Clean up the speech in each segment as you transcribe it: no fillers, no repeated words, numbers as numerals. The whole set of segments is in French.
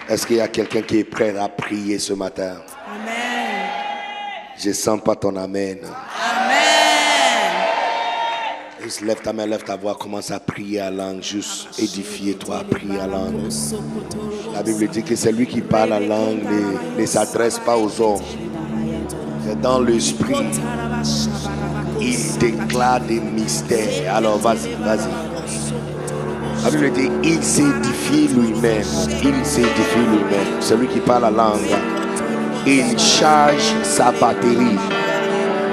Est-ce qu'il y a quelqu'un qui est prêt à prier ce matin? Amen. Je sens pas ton amen. Amen. Juste lève ta main, lève ta voix, commence à prier à langue. Juste édifier-toi, prier à langue. La Bible dit que celui qui parle à langue ne s'adresse pas aux hommes. C'est dans l'esprit. Il déclare des mystères. Alors vas-y, vas-y. La Bible dit, il s'édifie lui-même. Il s'édifie lui-même. Celui qui parle la langue, il charge sa batterie.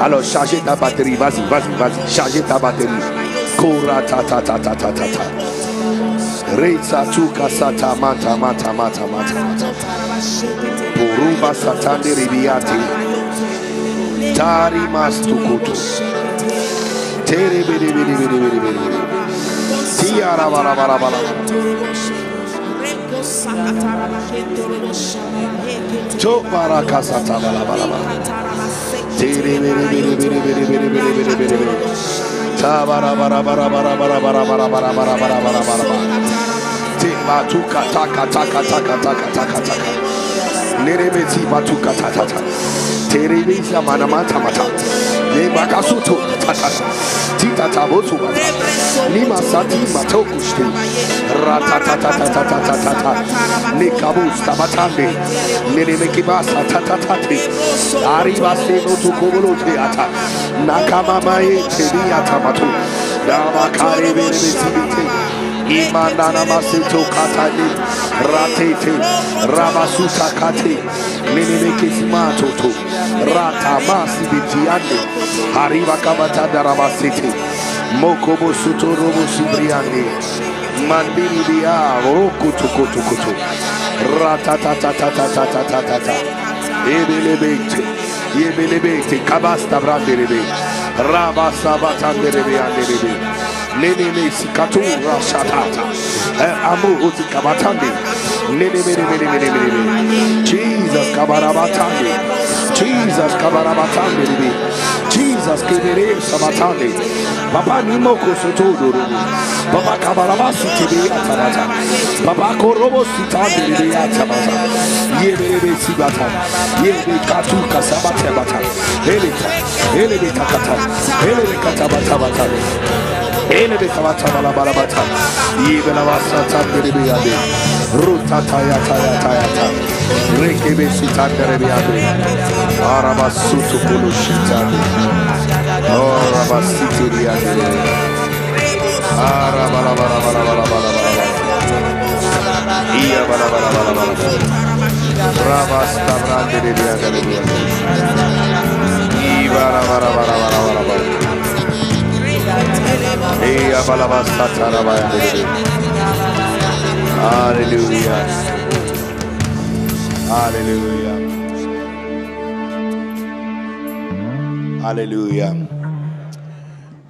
Alors chargez ta batterie. Vas-y, vas-y, vas-y. Chargez ta batterie. Kora ta ta ta ta ta ta ta. Reitsa tuka sata mata mata mata mata mata. Poruba satande ribiate. Tari mastukutu. Tere bidi bidi bidi bidi bidi. Tiara bara bara bara. To bara kasata bara bara bara. Tere bidi bidi bidi bidi bidi bidi bidi bidi. Ta bara bara bara bara bara bara bara bara bara bara bara bara. Te matuka taka taka taka taka taka taka. Nerebeti matuka taka taka. Tere bidi mana mata mata. Ne makasuto taka. Tita tabotu mata. Lima sati matokushti. Ratatatatatatatata. Nikabus tabatande. Nenemekibasa tatatati. Aribase no tukobolote ata. Nakamamae tebiata matu. Damakare berebesibite. Imandana maseto katani. Ratete. Rabasuta kate. Nenemekisimato to. Rata masibitiande. Arriva kabata darabasete. Mokobo suto robo sibriande. Mandiri bia roku tukutu kutu. Ratatatatatatatatata. Ebelebete. Ebelebete. Kabasta brandelebe. Rabasa batandelebe andelebe. Neneme sikatu rashatata. Amu uti kabatande. Jesus kabarabatande. Jesus kabarabatande. Jesus kibere sabatande. Papa nimoko sotodoro. Papa kabarabasi tibi atabata. Papa korobo sitande tibi atabata. Yebere sibata. Yebe katu kasabata bata. Elebe takata. Elebe katabata bata. Elebe kabata balabalabata. Yebe lavasa tande yabe. Ruta taya taya taya taya. Rekebe sitande yabe. Arabasutu kulu shitande. Arabasiti yabe. Arabalabalabalabalabalabala. Iya balabalabalabala. Rabasta brande yabe. Ibara balabalabalabala. Iya balabasta tarabaya. Hallelujah. Hallelujah. Alléluia.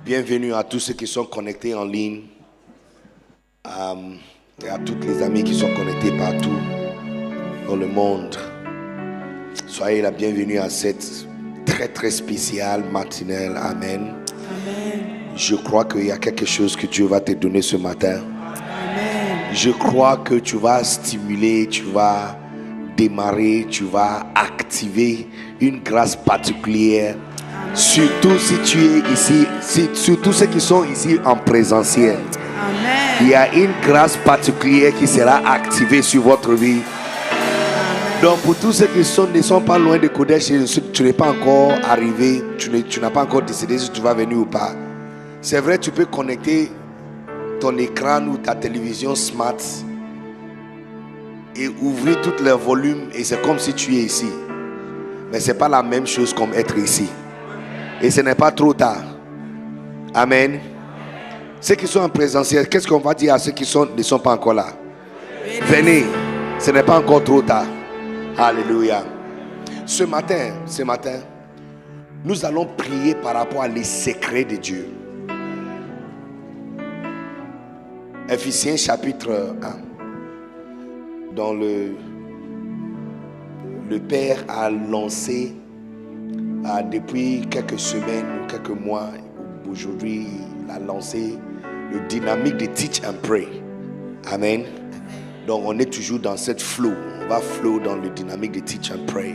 Bienvenue à tous ceux qui sont connectés en ligne et à toutes les amis qui sont connectés partout dans le monde. Soyez la bienvenue à cette très très spéciale matinale. Amen. Amen. Je crois qu'il y a quelque chose que Dieu va te donner ce matin. Amen. Je crois que tu vas stimuler, tu vas démarrer, tu vas activer une grâce particulière. Surtout si tu es ici, surtout ceux qui sont ici en présentiel. Amen. Il y a une grâce particulière qui sera activée sur votre vie. Donc pour tous ceux qui ne sont pas loin de Kodesh, tu n'es pas encore arrivé, tu n'as pas encore décidé si tu vas venir ou pas. C'est vrai, tu peux connecter ton écran ou ta télévision smart et ouvrir tous les volumes et c'est comme si tu es ici. Mais ce n'est pas la même chose comme être ici. Et ce n'est pas trop tard. Amen. Ceux qui sont en présentiel, qu'est-ce qu'on va dire à ceux qui ne sont pas encore là? Venez, ce n'est pas encore trop tard. Alléluia. Ce matin, nous allons prier par rapport à les secrets de Dieu. Ephésiens chapitre 1. Dans le Père a lancé depuis quelques semaines ou quelques mois, aujourd'hui il a lancé le dynamique de Teach and Pray. Amen. Donc on est toujours dans cette flow. On va flow dans le dynamique de Teach and Pray.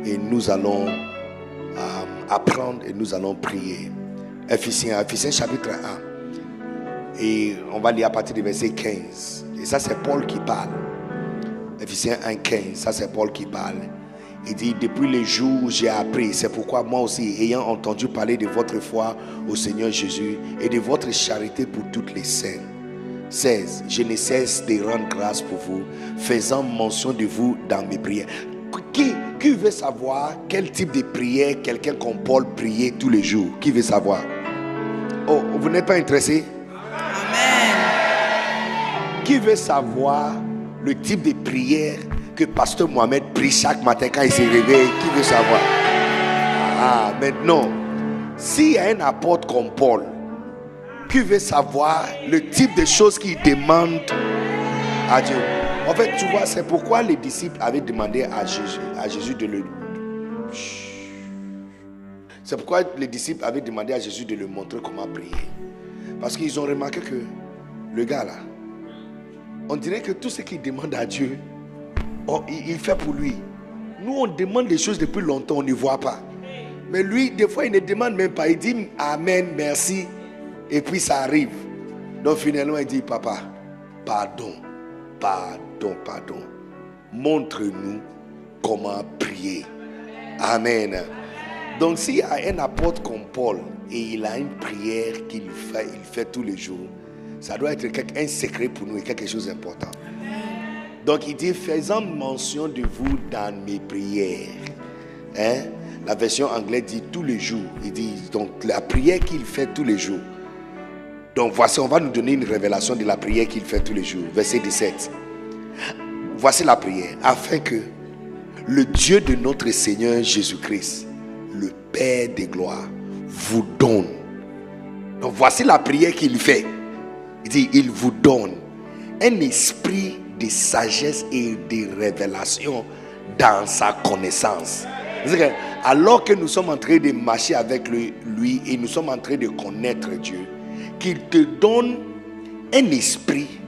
Et nous allons apprendre et nous allons prier. Ephésiens chapitre 1. Et on va lire à partir du verset 15. Et ça c'est Paul qui parle. Ephésiens 1, 15. Ça c'est Paul qui parle. Il dit, depuis les jours où j'ai appris, c'est pourquoi moi aussi, ayant entendu parler de votre foi au Seigneur Jésus et de votre charité pour toutes les saints. 16. Je ne cesse de rendre grâce pour vous, faisant mention de vous dans mes prières. Qui veut savoir quel type de prière quelqu'un comme Paul priait tous les jours? Qui veut savoir? Oh, vous n'êtes pas intéressé? Amen. Qui veut savoir le type de prière que Pasteur Mohamed prie chaque matin quand il se réveille? Qui veut savoir? Ah, maintenant, s'il y a un apôtre comme Paul, qui veut savoir le type de choses qu'il demande à Dieu? En fait, tu vois, c'est pourquoi les disciples avaient demandé à Jésus de le... C'est pourquoi les disciples avaient demandé à Jésus de leur montrer comment prier. Parce qu'ils ont remarqué que le gars là, on dirait que tout ce qu'il demande à Dieu, il fait pour lui. Nous, on demande des choses depuis longtemps, on ne voit pas. Mais lui, des fois, il ne demande même pas. Il dit Amen, merci. Et puis ça arrive. Donc finalement, il dit Papa, pardon. Montre-nous comment prier. Amen. Donc s'il y a un apôtre comme Paul et il a une prière qu'il fait tous les jours, ça doit être un secret pour nous et quelque chose d'important. Donc il dit, faisant mention de vous dans mes prières. La version anglaise dit tous les jours. Il dit donc la prière qu'il fait tous les jours. Donc voici, on va nous donner une révélation de la prière qu'il fait tous les jours. Verset 17. Voici la prière. Afin que le Dieu de notre Seigneur Jésus-Christ, le Père de gloire, vous donne. Donc voici la prière qu'il fait. Il dit, il vous donne un esprit de sagesse et de révélation dans sa connaissance. C'est-à-dire que alors que nous sommes en train de marcher avec lui et nous sommes en train de connaître Dieu, qu'il te donne un esprit.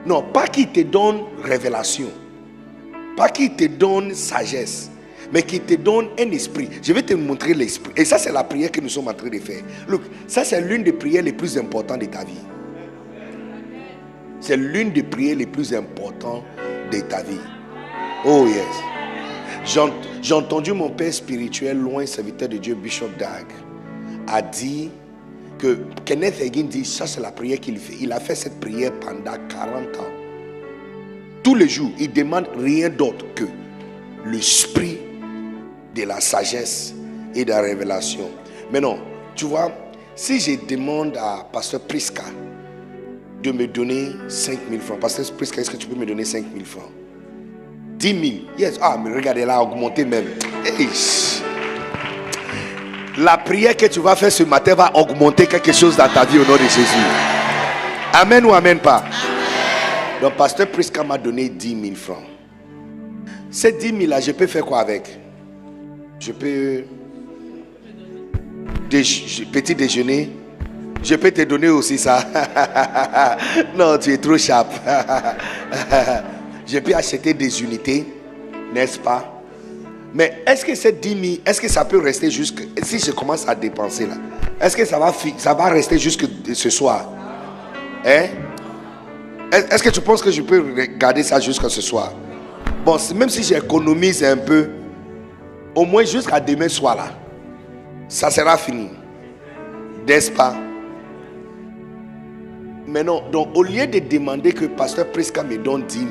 Non, pas qu'il te donne révélation, pas qu'il te donne sagesse, mais qu'il te donne un esprit. Je vais te montrer l'esprit. Et ça, c'est la prière que nous sommes en train de faire. Look, ça, c'est l'une des prières les plus importantes de ta vie. C'est l'une des prières les plus importantes de ta vie. Oh yes. J'ai entendu mon père spirituel, loin serviteur de Dieu, Bishop Dag, a dit que Kenneth Hagin dit, ça c'est la prière qu'il fait. Il a fait cette prière pendant 40 ans. Tous les jours, il demande rien d'autre que l'esprit de la sagesse et de la révélation. Mais non, tu vois, si je demande à Pasteur Priska de me donner 5 000 francs, Pasteur Priska, est-ce que tu peux me donner 5 000 francs? 10 000. Yes. Ah, mais regardez là, augmenter même. Hey. La prière que tu vas faire ce matin va augmenter quelque chose dans ta vie au nom de Jésus. Amen ou amen pas? Amen. Donc, Pasteur Priska m'a donné 10 000 francs. Ces 10 000 là, je peux faire quoi avec? Je peux... petit déjeuner. Je peux te donner aussi ça. Non, tu es trop sharp. Je peux acheter des unités, n'est-ce pas? Mais est-ce que ces 10 000, est-ce que ça peut rester jusque... Si je commence à dépenser là, est-ce que ça va rester jusque ce soir? Hein? Est-ce que tu penses que je peux garder ça jusqu'à ce soir? Bon, même si j'économise un peu, au moins jusqu'à demain soir là, ça sera fini. N'est-ce pas? Mais non, donc au lieu de demander que Pasteur Priska me donne 10 000,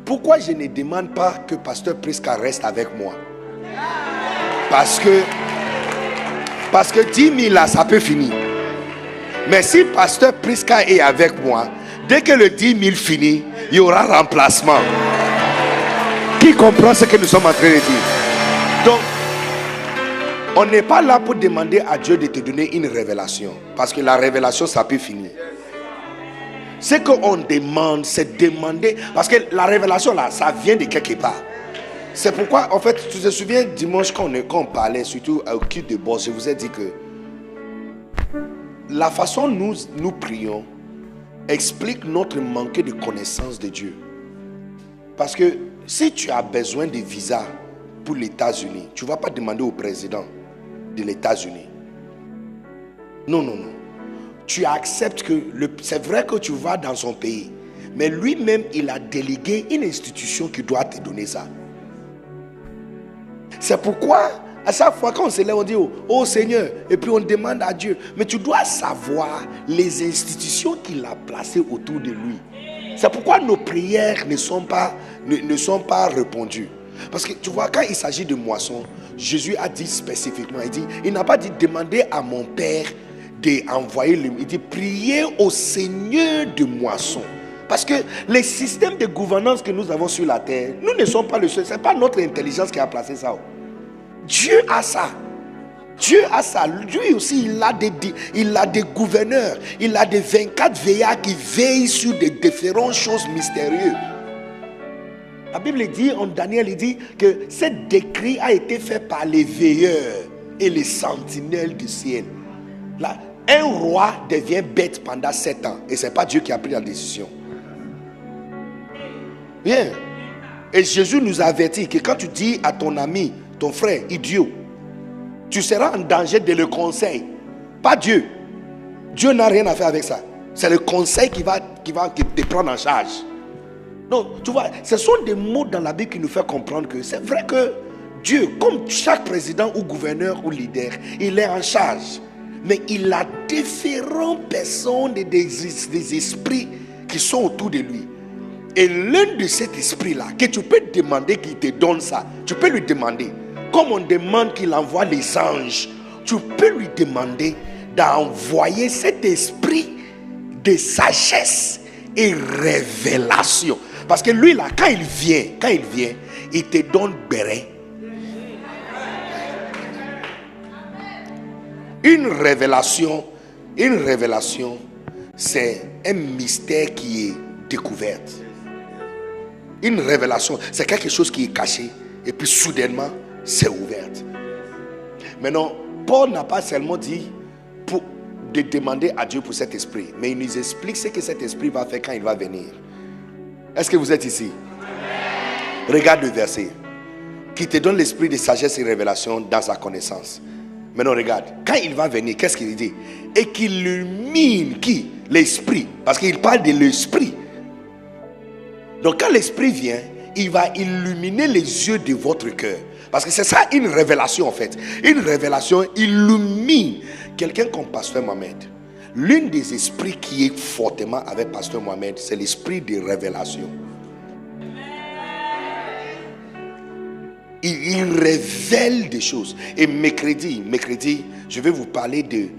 pourquoi je ne demande pas que Pasteur Priska reste avec moi? Parce que 10 000 là, ça peut finir. Mais si Pasteur Priska est avec moi, dès que le 10 000 finit, il y aura remplacement. Qui comprend ce que nous sommes en train de dire? Donc, on n'est pas là pour demander à Dieu de te donner une révélation. Parce que la révélation, ça peut finir. Ce qu'on demande, c'est demander. Parce que la révélation là, ça vient de quelque part. C'est pourquoi, en fait, tu te souviens dimanche quand on parlait, surtout au culte de boss, je vous ai dit que la façon nous prions explique notre manque de connaissance de Dieu. Parce que si tu as besoin de visa pour les États-Unis, tu ne vas pas demander au président de les États-Unis. Non, non, non. Tu acceptes que c'est vrai que tu vas dans son pays, mais lui-même, il a délégué une institution qui doit te donner ça. C'est pourquoi, à chaque fois qu'on se lève, on dit oh Seigneur, et puis on demande à Dieu. Mais tu dois savoir les institutions qu'il a placées autour de lui. C'est pourquoi nos prières ne sont pas répondues. Parce que tu vois, quand il s'agit de moisson, Jésus a dit spécifiquement, il n'a pas dit demander à mon Père d'envoyer le. Il dit priez au Seigneur de moisson. Parce que les systèmes de gouvernance que nous avons sur la terre, nous ne sommes pas le seul. Ce n'est pas notre intelligence qui a placé ça. Dieu a ça. Dieu a ça. Lui aussi, il a des gouverneurs. Il a des 24 veillards qui veillent sur des différentes choses mystérieuses. La Bible dit, en Daniel, il dit que ce décret a été fait par les veilleurs et les sentinelles du ciel. Là, un roi devient bête pendant 7 ans. Et ce n'est pas Dieu qui a pris la décision. Bien. Et Jésus nous a averti que quand tu dis à ton ami, ton frère, idiot, tu seras en danger de le conseil. Pas Dieu. Dieu n'a rien à faire avec ça. C'est le conseil qui va te prendre en charge. Donc, tu vois, ce sont des mots dans la Bible qui nous font comprendre que c'est vrai que Dieu, comme chaque président ou gouverneur ou leader, il est en charge. Mais il a différentes personnes et des esprits qui sont autour de lui. Et l'un de ces esprits-là, que tu peux demander qu'il te donne ça, tu peux lui demander. Comme on demande qu'il envoie les anges, tu peux lui demander d'envoyer cet esprit de sagesse et révélation. Parce que lui là, quand il vient, il te donne béret. Une révélation, c'est un mystère qui est découvert. Une révélation, c'est quelque chose qui est caché et puis soudainement, c'est ouvert. Maintenant, Paul n'a pas seulement dit de demander à Dieu pour cet esprit, mais il nous explique ce que cet esprit va faire quand il va venir. Est-ce que vous êtes ici? Regarde le verset qui te donne l'esprit de sagesse et révélation dans sa connaissance. Maintenant regarde, quand il va venir, qu'est-ce qu'il dit? Et qu'il illumine qui? L'esprit. Parce qu'il parle de l'esprit. Donc quand l'esprit vient, il va illuminer les yeux de votre cœur. Parce que c'est ça une révélation en fait. Une révélation illumine quelqu'un comme Pasteur Mohamed. L'un des esprits qui est fortement avec Pasteur Mohamed, c'est l'esprit de révélation. Il révèle des choses. Et mercredi, je vais vous parler de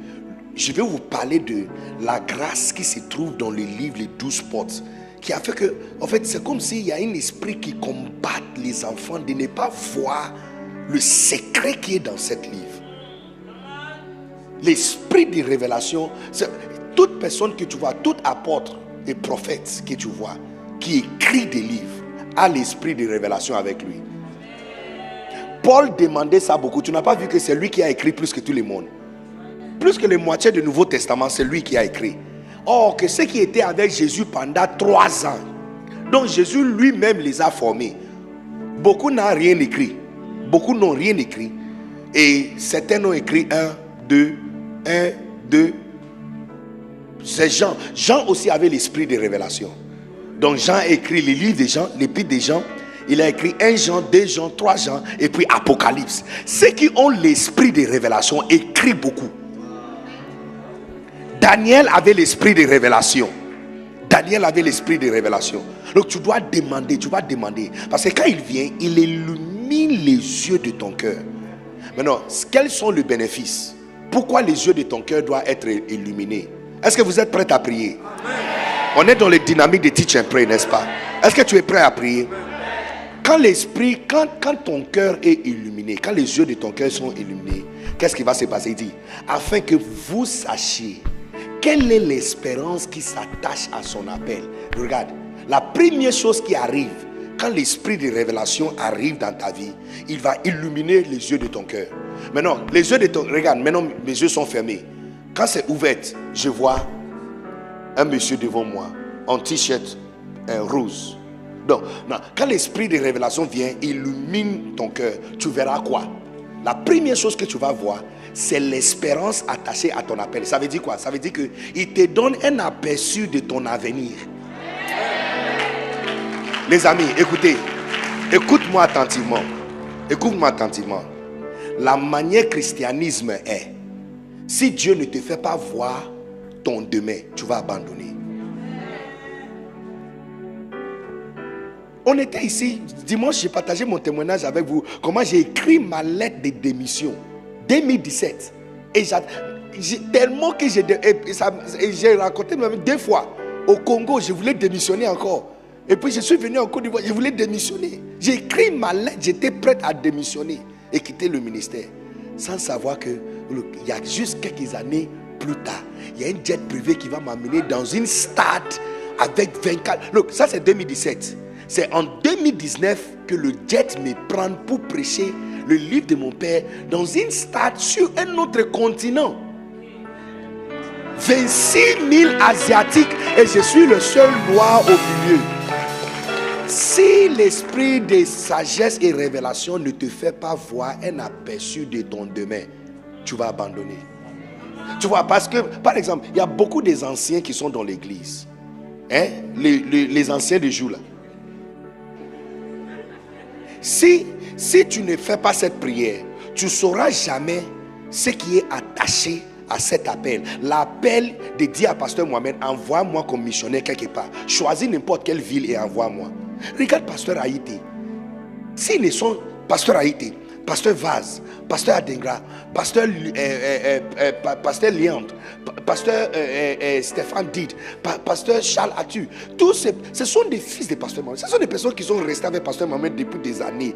la grâce qui se trouve dans le livre Les 12 portes. Qui a fait que, en fait, c'est comme s'il y a un esprit qui combat les enfants de ne pas voir le secret qui est dans cette livre. L'esprit de révélation, c'est toute personne que tu vois, tout apôtre et prophète que tu vois, qui écrit des livres, a l'esprit de révélation avec lui. Paul demandait ça beaucoup. Tu n'as pas vu que c'est lui qui a écrit plus que tout le monde. Plus que la moitié du Nouveau Testament, c'est lui qui a écrit. Or, que ceux qui étaient avec Jésus pendant 3 ans, donc Jésus lui-même les a formés. Beaucoup n'ont rien écrit. Beaucoup n'ont rien écrit. Et certains ont écrit 1, 2. C'est Jean. Jean aussi avait l'esprit de révélation. Donc Jean a écrit les livres de Jean, l'épître de Jean. Il a écrit 1 Jean, 2 Jean, 3 Jean et puis Apocalypse. Ceux qui ont l'esprit de révélation écrivent beaucoup. Daniel avait l'esprit de révélation. Donc tu dois demander, tu vas demander. Parce que quand il vient, il illumine les yeux de ton cœur. Maintenant, quels sont les bénéfices? Pourquoi les yeux de ton cœur doivent être illuminés? Est-ce que vous êtes prêts à prier? Amen. On est dans les dynamiques de Teach and Pray, n'est-ce pas? Est-ce que tu es prêt à prier? Quand l'esprit, quand ton cœur est illuminé, quand les yeux de ton cœur sont illuminés, qu'est-ce qui va se passer? Il dit, afin que vous sachiez quelle est l'espérance qui s'attache à son appel. Regarde, la première chose qui arrive, quand l'esprit de révélation arrive dans ta vie, il va illuminer les yeux de ton cœur. Maintenant, les yeux de ton... Regarde, maintenant mes yeux sont fermés. Quand c'est ouvert, je vois un monsieur devant moi, en t-shirt rose. Donc, non, quand l'esprit de révélation vient, il illumine ton cœur. Tu verras quoi? La première chose que tu vas voir, c'est l'espérance attachée à ton appel. Ça veut dire quoi? Ça veut dire qu'il te donne un aperçu de ton avenir. Les amis, écoutez. Écoute-moi attentivement. Écoute-moi attentivement. La manière christianisme est, si Dieu ne te fait pas voir ton demain, tu vas abandonner. On était ici, dimanche, j'ai partagé mon témoignage avec vous. Comment j'ai écrit ma lettre de démission 2017. Et tellement que j'ai raconté même 2 fois. Au Congo, je voulais démissionner encore. Et puis je suis venu en Côte d'Ivoire, je voulais démissionner. J'ai écrit ma lettre, j'étais prête à démissionner et quitter le ministère. Sans savoir que, il y a juste quelques années plus tard, il y a un jet privé qui va m'amener dans une stade avec 24. Look, ça c'est 2017. C'est en 2019 que le jet me prend pour prêcher le livre de mon père dans une stade sur un autre continent. 26 000 Asiatiques et je suis le seul noir au milieu. Si l'esprit de sagesse et révélation ne te fait pas voir un aperçu de ton demain, tu vas abandonner. Tu vois, parce que, par exemple, il y a beaucoup des anciens qui sont dans l'église. Hein? Les anciens de jour là. Si tu ne fais pas cette prière, tu ne sauras jamais ce qui est attaché à cet appel. L'appel de dire à Pasteur Mohamed, envoie-moi comme missionnaire quelque part. Choisis n'importe quelle ville et envoie-moi. Regarde Pasteur Haïti. S'ils ne sont Pasteur Haïti, Pasteur Vaz, Pasteur Adengra, Pasteur Liandre, Pasteur Stéphane Did, Pasteur Charles Atu, tous ce sont des fils de Pasteur Mohamed. Ce sont des personnes qui sont restées avec Pasteur Mohamed depuis des années.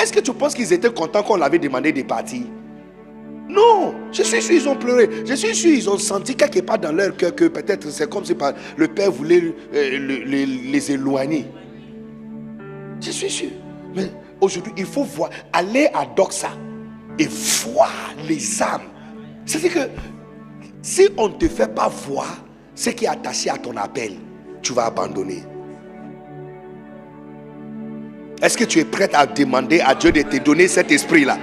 Est-ce que tu penses qu'ils étaient contents qu'on leur avait demandé de partir? Non, je suis sûr ils ont pleuré. Je suis sûr ils ont senti quelque part dans leur cœur que peut-être c'est comme si le Père voulait les éloigner. Je suis sûr. Mais aujourd'hui, il faut voir, aller à Doxa et voir les âmes. C'est-à-dire que si on ne te fait pas voir ce qui est attaché à ton appel, tu vas abandonner. Est-ce que tu es prêt à demander à Dieu de te donner cet esprit-là?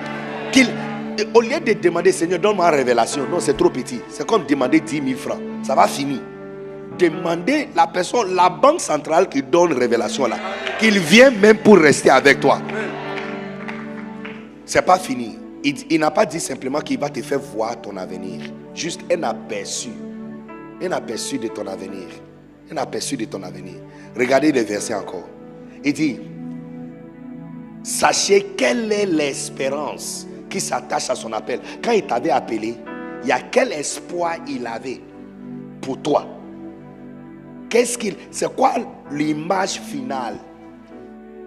Au lieu de demander, Seigneur, donne-moi une révélation. Non, c'est trop petit. C'est comme demander 10 000 francs. Ça va finir. Demandez la personne, la banque centrale qui donne révélation là, qu'il vienne même pour rester avec toi. C'est pas fini. Il n'a pas dit simplement qu'il va te faire voir ton avenir. Juste un aperçu. Un aperçu de ton avenir. Un aperçu de ton avenir. Regardez le verset encore. Il dit, sachez quelle est l'espérance qui s'attache à son appel. Quand il t'avait appelé, il y a quel espoir il avait pour toi? C'est quoi l'image finale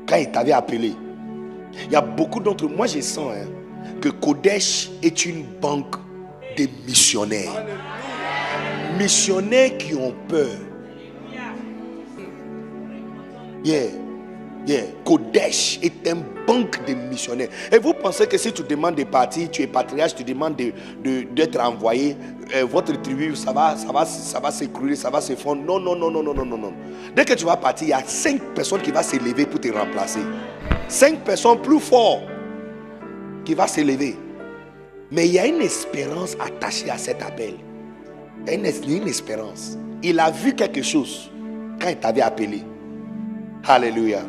quand il t'avait appelé? Il y a beaucoup d'entre moi, je sens que Kodesh est une banque de missionnaires. Missionnaires qui ont peur. Kodesh est une banque de missionnaires. Et vous pensez que si tu demandes de partir, tu es patriarche, tu demandes d'être envoyé, votre tribu, ça va s'écrouler, ça va se fondre. Non. Dès que tu vas partir, il y a 5 personnes qui vont se lever pour te remplacer. 5 personnes plus fortes qui vont se lever. Mais il y a une espérance attachée à cet appel. Il y a une espérance. Il a vu quelque chose quand il t'avait appelé. Alléluia.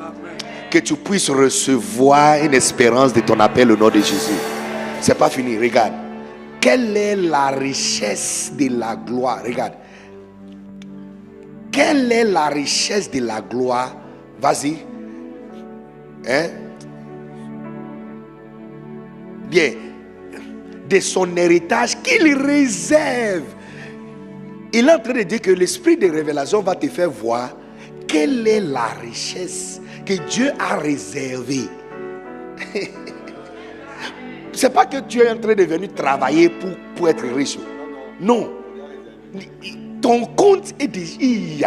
Que tu puisses recevoir une espérance de ton appel au nom de Jésus. C'est pas fini, regarde. Quelle est la richesse de la gloire? Regarde. Quelle est la richesse de la gloire? Vas-y. Bien. De son héritage qu'il réserve. Il est en train de dire que l'esprit de révélation va te faire voir quelle est la richesse que Dieu a réservée. C'est pas que tu es en train de venir travailler pour être riche. Non. Ton compte est dit.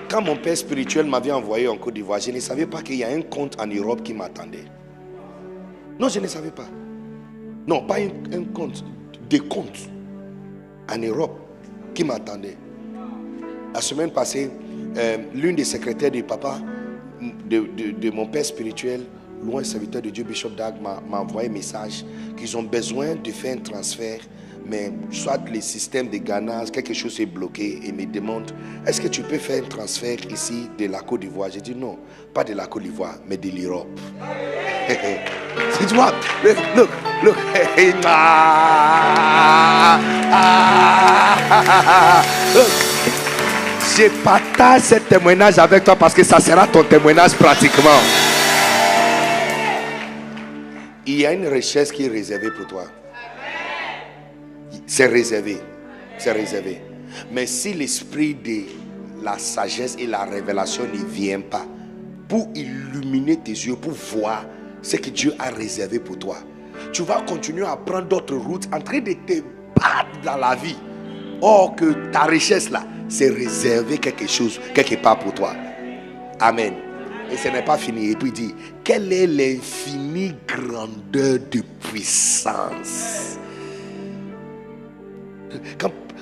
Quand mon père spirituel m'avait envoyé en Côte d'Ivoire, je ne savais pas qu'il y a un compte en Europe qui m'attendait. Non, je ne savais pas. Non, pas un compte, des comptes en Europe qui m'attendaient. La semaine passée, l'une des secrétaires du papa, de mon père spirituel, loin serviteur de Dieu, Bishop Dag, m'a envoyé un message qu'ils ont besoin de faire un transfert, mais soit le système de Ghana, quelque chose est bloqué, et me demande, est-ce que tu peux faire un transfert ici de la Côte d'Ivoire? J'ai dit non, pas de la Côte d'Ivoire, mais de l'Europe. Tu vois, look. Je partage ce témoignage avec toi parce que ça sera ton témoignage pratiquement. Il y a une richesse qui est réservée pour toi. C'est réservé. C'est réservé. Mais si l'esprit de la sagesse et la révélation ne vient pas pour illuminer tes yeux, pour voir ce que Dieu a réservé pour toi, tu vas continuer à prendre d'autres routes en train de te battre dans la vie. Or que ta richesse là, c'est réservé quelque chose, quelque part pour toi. Amen. Et ce n'est pas fini. Et puis il dit, quelle est l'infinie grandeur de puissance.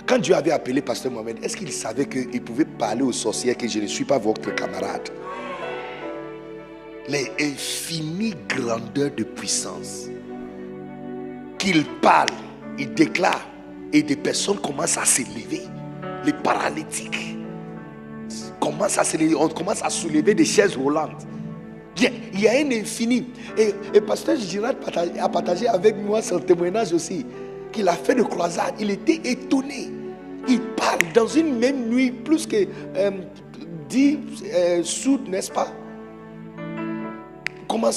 Quand Dieu avait appelé Pasteur Mohamed, est-ce qu'il savait qu'il pouvait parler aux sorcières que je ne suis pas votre camarade? L'infinie grandeur de puissance. Qu'il parle, il déclare, et des personnes commencent à s'élever. Les paralytiques commencent à s'élever. On commence à soulever des chaises roulantes. Il y a un infini. Et Pasteur Girard a partagé avec moi son témoignage aussi. Qu'il a fait de croisade. Il était étonné. Il parle dans une même nuit plus que 10 soudes, n'est-ce pas? Comment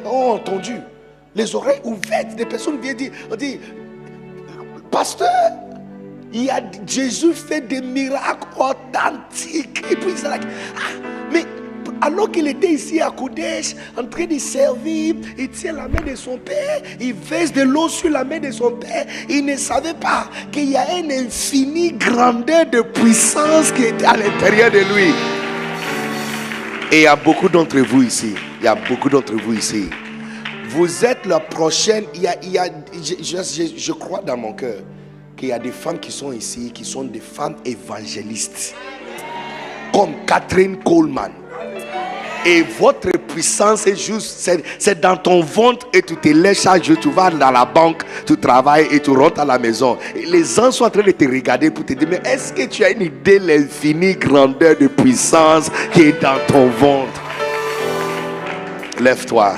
ont entendu? Les oreilles ouvertes. Des personnes viennent dire, on dit, Pasteur, Jésus fait des miracles authentiques. Et puis c'est like, mais alors qu'il était ici à Kodesh, en train de servir, il tient la main de son père, il verse de l'eau sur la main de son père. Il ne savait pas qu'il y a une infinie grandeur de puissance qui était à l'intérieur de lui. Et il y a beaucoup d'entre vous ici. Vous êtes la prochaine. Je crois dans mon cœur qu'il y a des femmes qui sont ici, qui sont des femmes évangélistes, comme Catherine Coleman. Et votre puissance est juste, c'est dans ton ventre et tu te lèves chaque jour, tu vas dans la banque, tu travailles et tu rentres à la maison. Et les gens sont en train de te regarder pour te dire, mais est-ce que tu as une idée de l'infinie grandeur de puissance qui est dans ton ventre? Lève-toi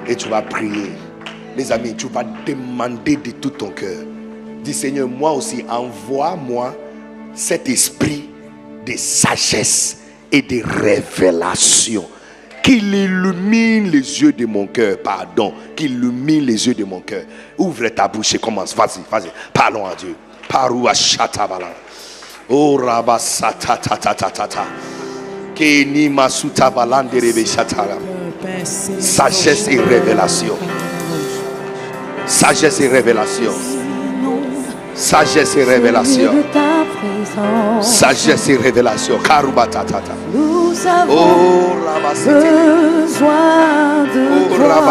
et tu vas prier. Les amis, tu vas demander de tout ton cœur. Dis, Seigneur, moi aussi, envoie-moi cet esprit de sagesse et de révélation. Qu'il illumine les yeux de mon cœur. Qu'il illumine les yeux de mon cœur. Ouvre ta bouche et commence. Vas-y. Parlons à Dieu. Parou shatabala. Oh rabasata tata. Keni masuta balande rebe shatara. Sagesse et révélation. Sagesse et révélation. Sagesse et révélation. Sagesse et révélation. Karubatata. Nous avons besoin de toi.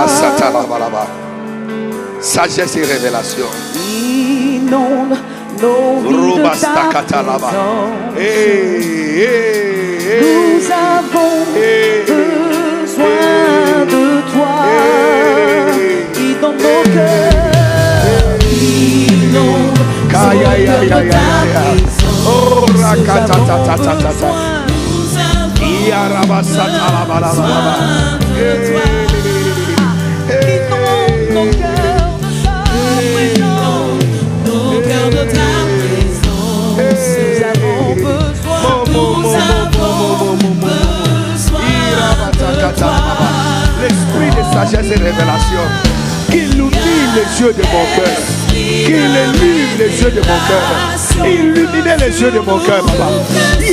Sagesse et révélation. Inonde nos vies de ta présence. Nous avons besoin de toi. Qui dans nos cœurs inonde nos vies de ta présence. Oh, rakatatatata. L'esprit de sagesse et révélation qui illumine les yeux de mon cœur. Qu'il illumine les yeux de mon cœur. Illuminez les yeux de mon cœur, papa. Qu'il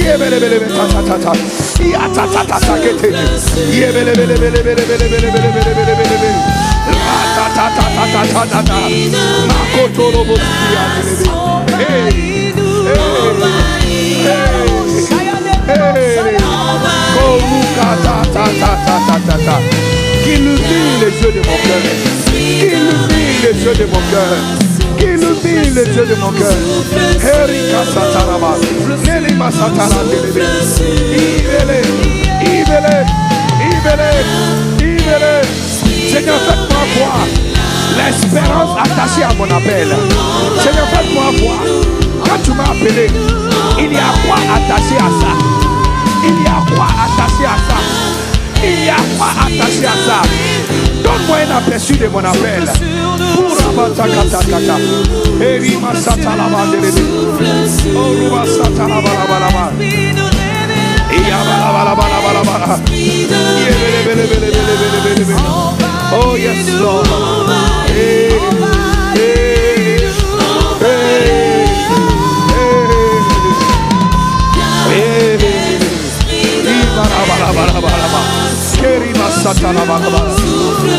illumine les yeux de mon cœur. Qu'il illumine le Dieu de mon cœur. Qui illumine le Dieu de mon cœur. Erika Sataraba. Nelima Satara Delebe. Ibele. Seigneur, faites-moi voir l'espérance attachée à mon appel. Seigneur, faites-moi voir. Quand tu m'as appelé, il y a quoi attaché à ça? Il y a quoi attaché à ça? Il y a quoi attaché à ça? Donne-moi un aperçu de mon appel. Oh yes, Lord.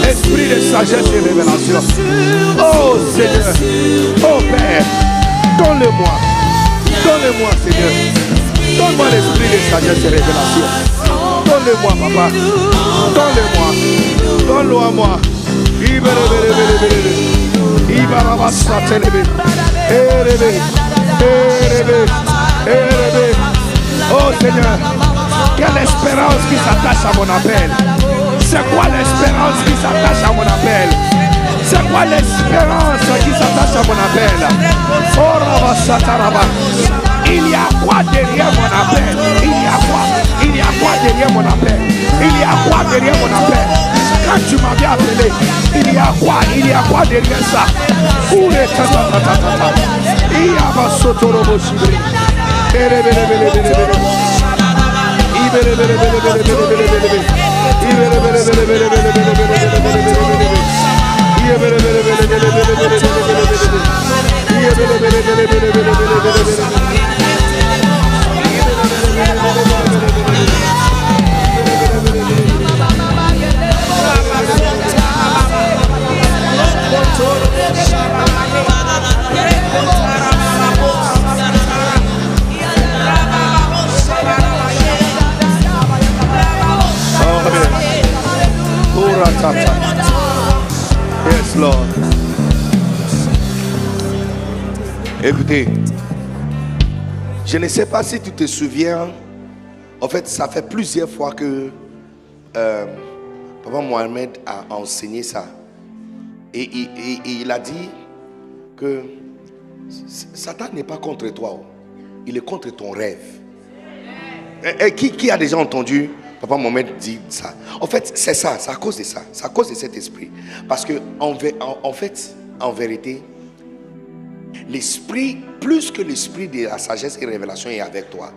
Esprit de sagesse et révélation. Oh Seigneur, oh Père, donne-le-moi. Donne-le-moi, Seigneur. Donne-moi l'esprit de sagesse et révélation. Donne-le-moi, Papa. Donne-le-moi. Donne-le à moi. Oh Seigneur, quelle espérance qui s'attache à mon appel. C'est quoi l'espérance qui s'attache à mon appel? C'est quoi l'espérance qui s'attache à mon appel? Oh Rabasataraba. Il y a quoi derrière mon appel? Il y a quoi? Il y a quoi derrière mon appel? Il y a quoi derrière mon appel? Quand tu m'avais appelé, il y a quoi? Il y a quoi derrière ça? Où est ta? Il y a ma sotorobo shibri. Yes, Lord. Écoutez, je ne sais pas si tu te souviens. En fait, ça fait plusieurs fois que Papa Mohamed a enseigné ça. Et il a dit que Satan n'est pas contre toi, il est contre ton rêve. Et qui a déjà entendu Papa Mohamed dit ça? En fait, c'est ça, c'est à cause de ça, c'est à cause de cet esprit. Parce que en vérité, l'esprit, plus que l'esprit de la sagesse et révélation est avec toi,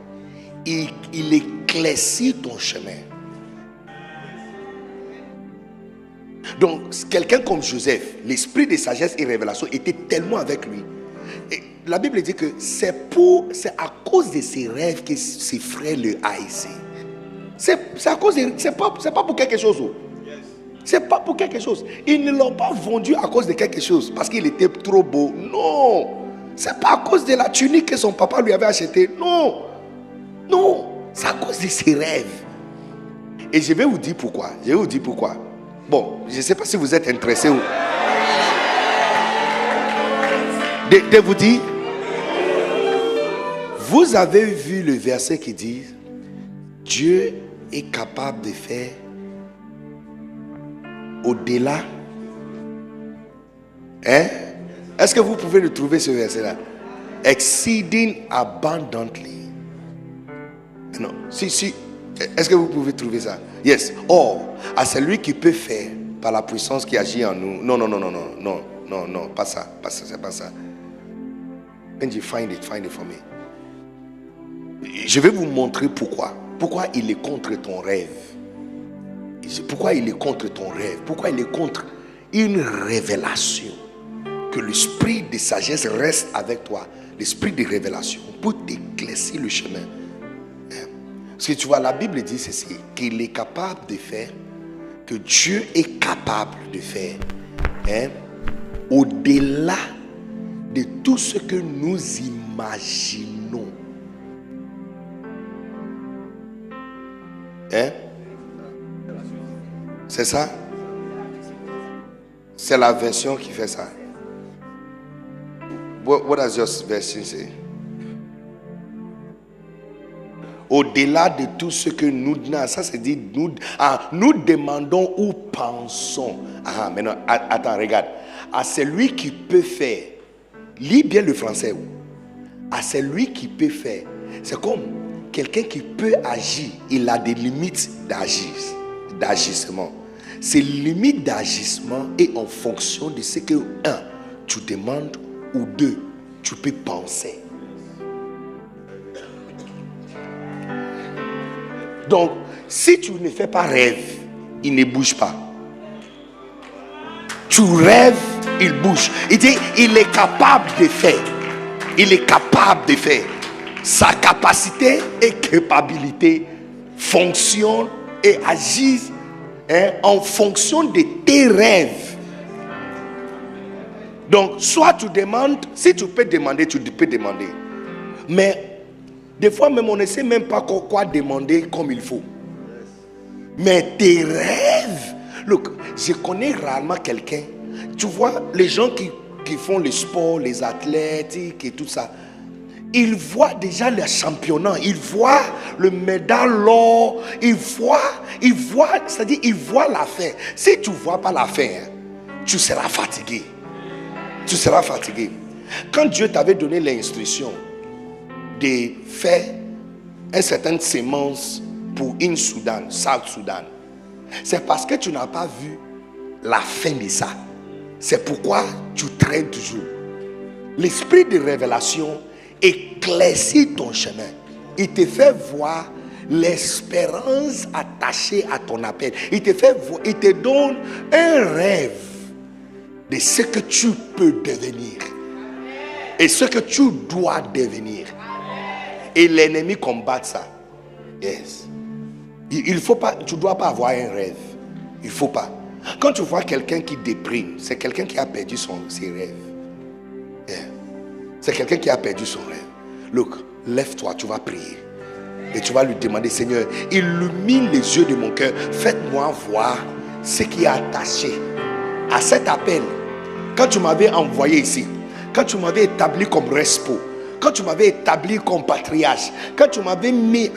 il éclaircit ton chemin. Donc, quelqu'un comme Joseph, l'esprit de sagesse et révélation était tellement avec lui. Et la Bible dit que c'est à cause de ses rêves que ses frères le haïssaient. C'est à cause de, c'est pas pour quelque chose. C'est pas pour quelque chose. Ils ne l'ont pas vendu à cause de quelque chose parce qu'il était trop beau. Non. C'est pas à cause de la tunique que son papa lui avait achetée. Non. Non. C'est à cause de ses rêves. Et je vais vous dire pourquoi. Bon, je ne sais pas si vous êtes intéressé ou. De vous dire, vous avez vu le verset qui dit Dieu est capable de faire au-delà. Hein? Est-ce que vous pouvez le trouver ce verset-là? Exceeding abundantly. Non. Si. Est-ce que vous pouvez trouver ça? Yes. Or, à celui qui peut faire par la puissance qui agit en nous. Non, pas ça, c'est pas ça. When you find it for me. Je vais vous montrer pourquoi. Pourquoi il est contre ton rêve. Pourquoi il est contre ton rêve. Pourquoi il est contre une révélation. Que l'esprit de sagesse reste avec toi. L'esprit de révélation pour t'éclaircir le chemin. Parce que tu vois, la Bible dit ceci, qu'il est capable de faire, que Dieu est capable de faire, au-delà de tout ce que nous imaginons. C'est ça? C'est la version qui fait ça. What does your version say? Au-delà de tout ce que nous, ça c'est dit, nous demandons ou pensons. Maintenant, attends, regarde. À celui qui peut faire, lis bien le français. À celui qui peut faire, c'est comme quelqu'un qui peut agir. Il a des limites d'agissement. Ces limites d'agissement est en fonction de ce que, un, tu demandes, ou deux, tu peux penser. Donc, si tu ne fais pas rêve, il ne bouge pas. Tu rêves, il bouge. Il dit, il est capable de faire. Il est capable de faire. Sa capacité et capacité fonctionnent et agissent en fonction de tes rêves. Donc, soit tu demandes, si tu peux demander, tu peux demander. Mais des fois même on ne sait même pas quoi demander comme il faut. Mais tes rêves, look, je connais rarement quelqu'un. Tu vois, les gens qui font le sport, les athlètes et tout ça, ils voient déjà le championnat, ils voient le médaille l'or, ils voient, c'est-à-dire ils voient la fin. Si tu ne vois pas la fin, tu seras fatigué. Tu seras fatigué. Quand Dieu t'avait donné l'instruction de faire une certaine sémence pour une Soudan, South Soudan, c'est parce que tu n'as pas vu la fin de ça. C'est pourquoi tu traînes toujours. L'esprit de révélation éclaircit ton chemin. Il te fait voir l'espérance attachée à ton appel. Il te fait voir, il te donne un rêve de ce que tu peux devenir et ce que tu dois devenir. Et l'ennemi combat ça. Yes. Il faut pas, tu ne dois pas avoir un rêve. Il ne faut pas. Quand tu vois quelqu'un qui déprime, c'est quelqu'un qui a perdu ses rêves. Yeah. C'est quelqu'un qui a perdu son rêve. Look, lève-toi, tu vas prier. Et tu vas lui demander, Seigneur, illumine les yeux de mon cœur. Faites-moi voir ce qui est attaché à cet appel. Quand tu m'avais envoyé ici, quand tu m'avais établi comme respo, quand tu m'avais établi comme patriarche, quand tu m'avais mis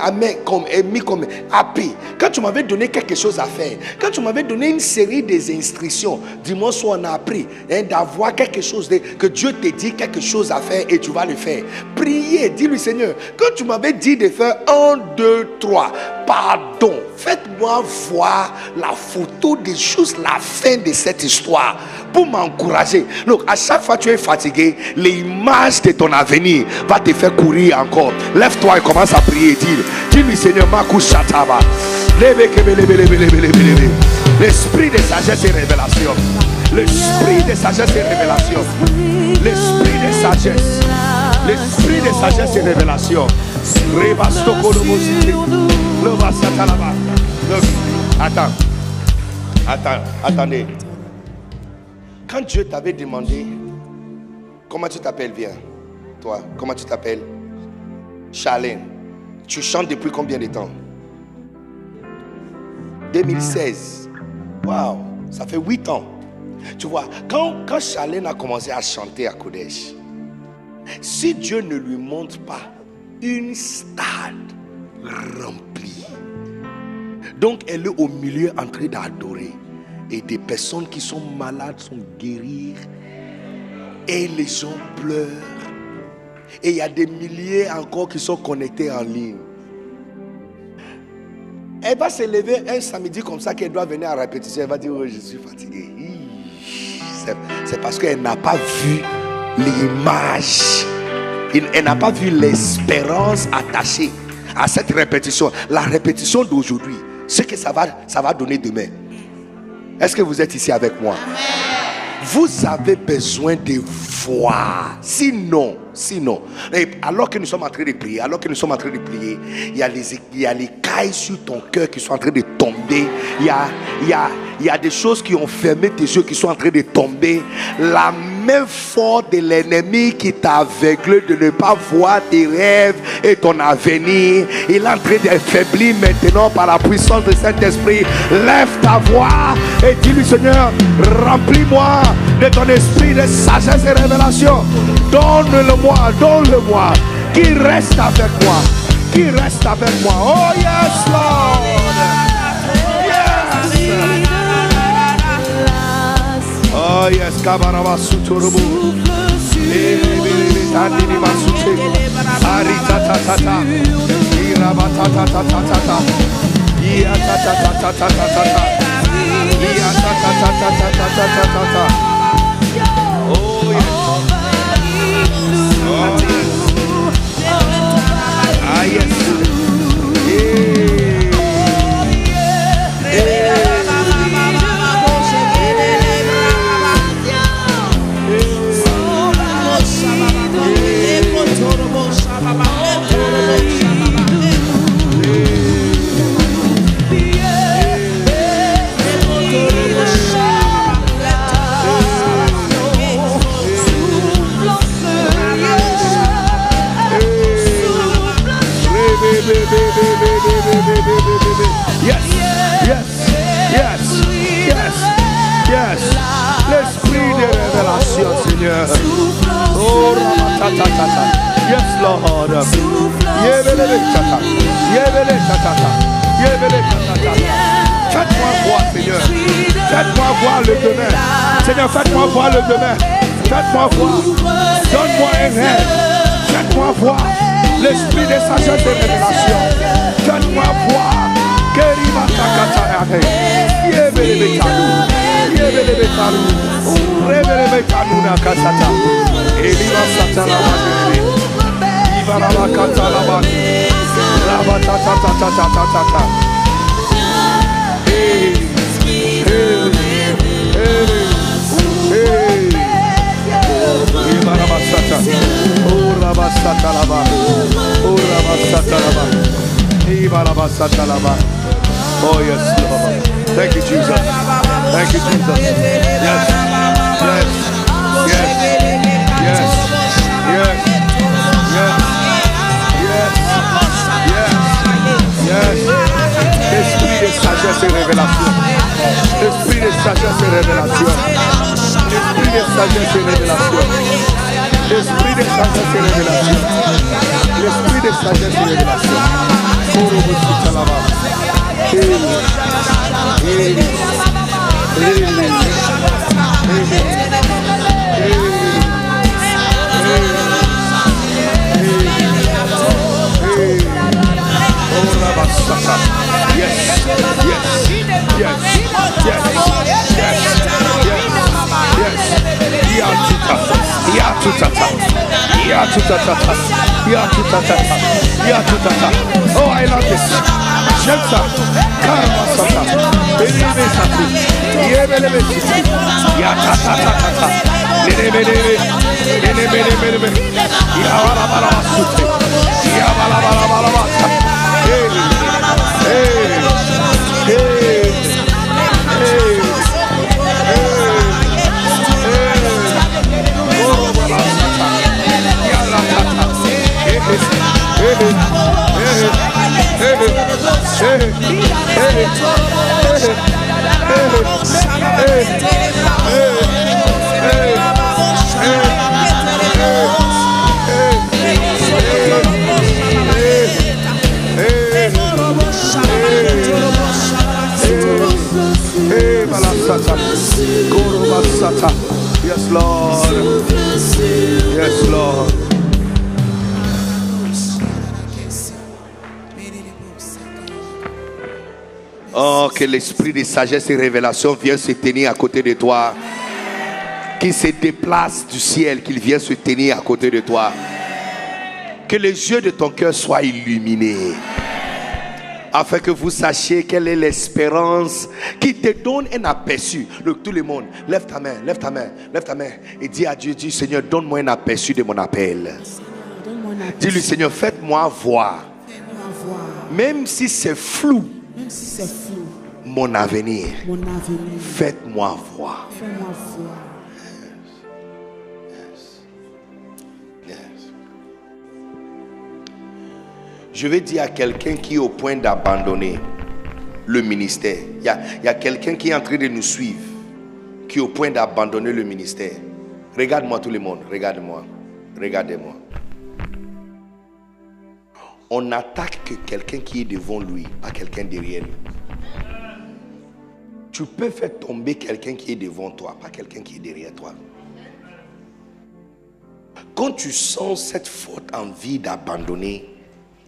comme AP, quand tu m'avais donné quelque chose à faire, quand tu m'avais donné une série d'instructions, dis-moi soit on a appris d'avoir quelque chose, que Dieu te dit quelque chose à faire et tu vas le faire. Priez, dis-lui Seigneur, quand tu m'avais dit de faire 1, 2, 3, pardon, faites-moi voir la photo des choses, la fin de cette histoire pour m'encourager. Donc à chaque fois que tu es fatigué, l'image de ton avenir va te faire courir encore. Lève-toi et commence à prier. Dis-lui Seigneur, l'esprit de sagesse et révélation. L'esprit de sagesse et révélation. L'esprit de sagesse. L'esprit de sagesse et révélation. Attendez. Quand Dieu t'avait demandé, comment tu t'appelles, viens. Toi, comment tu t'appelles? Charlène. Tu chantes depuis combien de temps? 2016. Waouh, ça fait 8 ans. Tu vois, quand Charlène a commencé à chanter à Kodesh, si Dieu ne lui montre pas une stade remplie, donc elle est au milieu en train d'adorer, et des personnes qui sont malades sont guéries, et les gens pleurent, et il y a des milliers encore qui sont connectés en ligne. Elle va se lever un samedi comme ça, qu'elle doit venir à la répétition. Elle va dire, oh, je suis fatiguée. C'est parce qu'elle n'a pas vu l'image. Elle n'a pas vu l'espérance attachée à cette répétition. La répétition d'aujourd'hui, ce que ça va donner demain. Est-ce que vous êtes ici avec moi? Amen. Vous avez besoin de voir. Sinon, et alors que nous sommes en train de prier, il y a les cailles sur ton cœur qui sont en train de tomber. Il y a des choses qui ont fermé tes yeux qui sont en train de tomber. La main forte de l'ennemi qui t'a aveuglé de ne pas voir tes rêves et ton avenir, il est en train d'affaiblir maintenant par la puissance du Saint-Esprit. Lève ta voix et dis-lui: Seigneur, remplis-moi de ton esprit de sagesse et révélation. Donne-le-moi, donne-le-moi. Qui reste avec moi, qui reste avec moi. Oh yes, Lord. Oh yes, Kabaraba Suturubu. Tandini Masute. Aritatata. Irabatatatatata. Iatatatatata. Iatatatatata. Oh yes. Oh yes. Ah yes. Yes, yes, yes, yes, yes. L'esprit de révélation, Seigneur. Oh, Ramatatata. Yes, Lord. Yebele tata. Yebele tata. Yebele tata. Faites-moi voir, Seigneur. Faites-moi voir le demain. Seigneur, faites-moi voir le demain. Faites-moi voir. Donne-moi un rêve. Faites-moi voir l'esprit de sagesse et de révélation. Faites-moi voir. Kerima takata. Yebele tata. Yebele tata. Rebele tata nakasata. Elima satana magere. Ibaraba katalaba. Rabatatatatata. Hey. Hey. Hey. Hey. Ibaraba sata. Oh rabasata laba. Oh rabasata laba. Ibaraba sata laba. Oh yes, Lord. Thank you, Jesus. Thank you, Jesus. Yes. Yes. Yes. Yes. Yes. Yes. Yes. Yes. Esprit de sagesse et révélation. Esprit de sagesse et révélation. Esprit de sagesse et révélation. Esprit de sagesse et révélation. L'esprit de sagesse et révélation. Yes, yes, yes, yes, yes, yes, yes. Oh, I love this. Shelsa, Karamasata, Belebe Sati, Yebelebe Siti, Yatatatata, Lebelebe, Lebelebe, Yabalabala Suti, Yabalabala, hey, hey, hey, hey, Yes, Lord. Yes, Lord. Oh, que l'esprit de sagesse et révélation vienne se tenir à côté de toi. Qu'il se déplace du ciel, qu'il vienne se tenir à côté de toi. Que les yeux de ton cœur soient illuminés. Afin que vous sachiez quelle est l'espérance qui te donne un aperçu. Tout le monde, lève ta main, lève ta main, lève ta main. Et dis à Dieu, dis Seigneur, donne-moi un aperçu de mon appel. Dis-lui, Seigneur, faites-moi voir. Même si c'est flou, mon avenir, faites-moi voir. Je vais dire à quelqu'un qui est au point d'abandonner le ministère. Il y a quelqu'un qui est en train de nous suivre, qui est au point d'abandonner le ministère. Regarde-moi tout le monde, regarde-moi, regardez-moi. On n'attaque que quelqu'un qui est devant lui, pas quelqu'un derrière lui. Tu peux faire tomber quelqu'un qui est devant toi, pas quelqu'un qui est derrière toi. Quand tu sens cette forte envie d'abandonner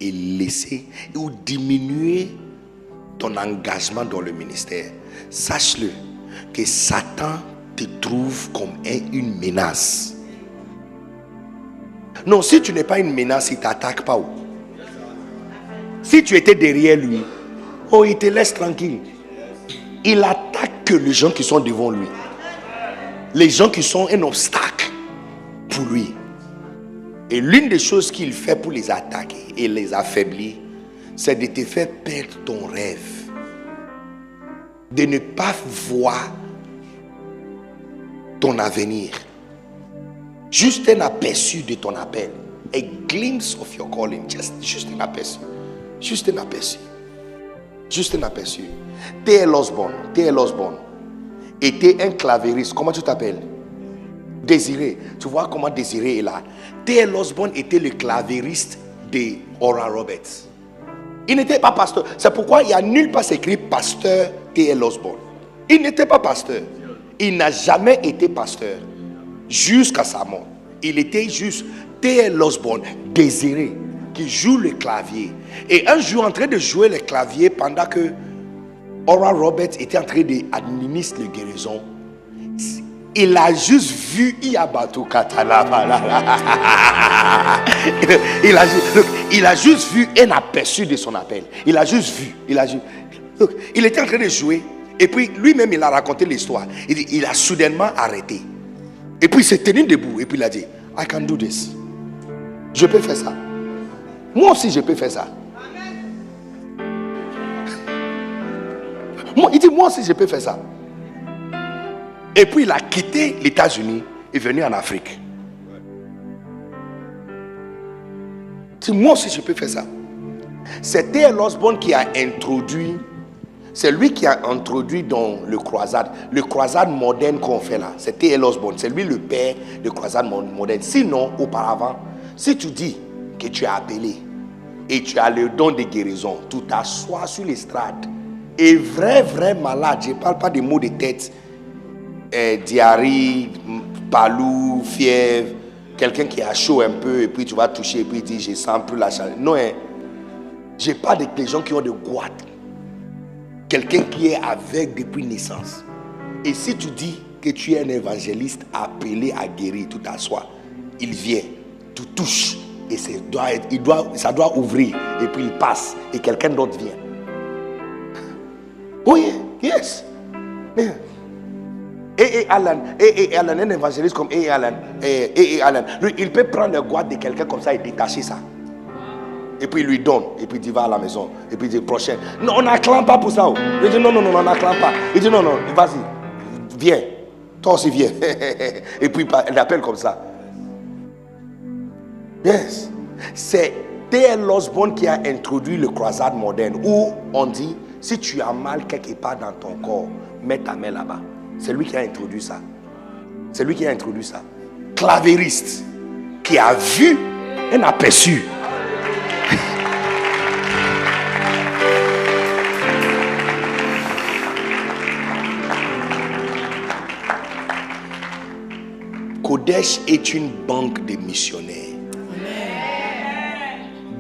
et laisser ou diminuer ton engagement dans le ministère, sache-le que Satan te trouve comme une menace. Non, si tu n'es pas une menace, il ne t'attaque pas. Si tu étais derrière lui, oh, il te laisse tranquille. Il attaque que les gens qui sont devant lui. Les gens qui sont un obstacle pour lui. Et l'une des choses qu'il fait pour les attaquer et les affaiblir, c'est de te faire perdre ton rêve. De ne pas voir ton avenir. Juste un aperçu de ton appel. A glimpse of your calling. Juste un aperçu. Juste un aperçu. Juste un aperçu. T.L. Osborne était un clavieriste. Comment tu t'appelles? Désiré. Tu vois comment Désiré est là. T.L. Osborne était le clavieriste de Oral Roberts. Il n'était pas pasteur. C'est pourquoi il n'y a nulle part écrit pasteur T.L. Osborne. Il n'était pas pasteur. Il n'a jamais été pasteur jusqu'à sa mort. Il était juste T.L. Osborne, Désiré, qui joue le clavier. Et un jour, en train de jouer le clavier pendant que Oral Roberts était en train d'administrer le guérison, il a juste vu Iabatu Katala. Il a juste vu un aperçu de son appel. Il a juste vu. Il était en train de jouer. Et puis lui-même, il a raconté l'histoire. Il a soudainement arrêté. Et puis il s'est tenu debout. Et puis il a dit, I can do this. Je peux faire ça. Moi aussi, je peux faire ça. Il dit, moi aussi, je peux faire ça. Et puis il a quitté les États-Unis et venu en Afrique. Il dit, moi aussi, je peux faire ça. C'est T.L. Osborne qui a introduit. C'est lui qui a introduit dans le croisade moderne qu'on fait là. C'est T.L. Osborne. C'est lui le père de croisade moderne. Sinon, auparavant, si tu dis que tu es appelé et tu as le don de guérison, tu t'assois sur l'estrade. Et vrai malade, je ne parle pas des maux de tête, diarrhée, palou, fièvre, quelqu'un qui a chaud un peu et puis tu vas toucher et puis dire je sens plus la chaleur. Non, je parle des gens qui ont de goitre. Quelqu'un qui est aveugle depuis naissance. Et si tu dis que tu es un évangéliste appelé à guérir, tu t'assois, il vient, tu touches et ça doit ouvrir et puis il passe et quelqu'un d'autre vient. Oui, yes. Et Alan, un évangéliste comme Alan, lui, il peut prendre le goût de quelqu'un comme ça et détacher ça. Et puis il lui donne, et puis il va à la maison, et puis il dit prochain. Non, on n'acclame pas pour ça. Il dit non, on n'acclame pas. Il dit non, vas-y, viens. Toi aussi viens. Et puis il appelle comme ça. Yes. C'est T.L. Osborne qui a introduit le croisade moderne où on dit si tu as mal quelque part dans ton corps, mets ta main là-bas. C'est lui qui a introduit ça. C'est lui qui a introduit ça. Clavieriste qui a vu un aperçu. Kodesh est une banque de missionnaires.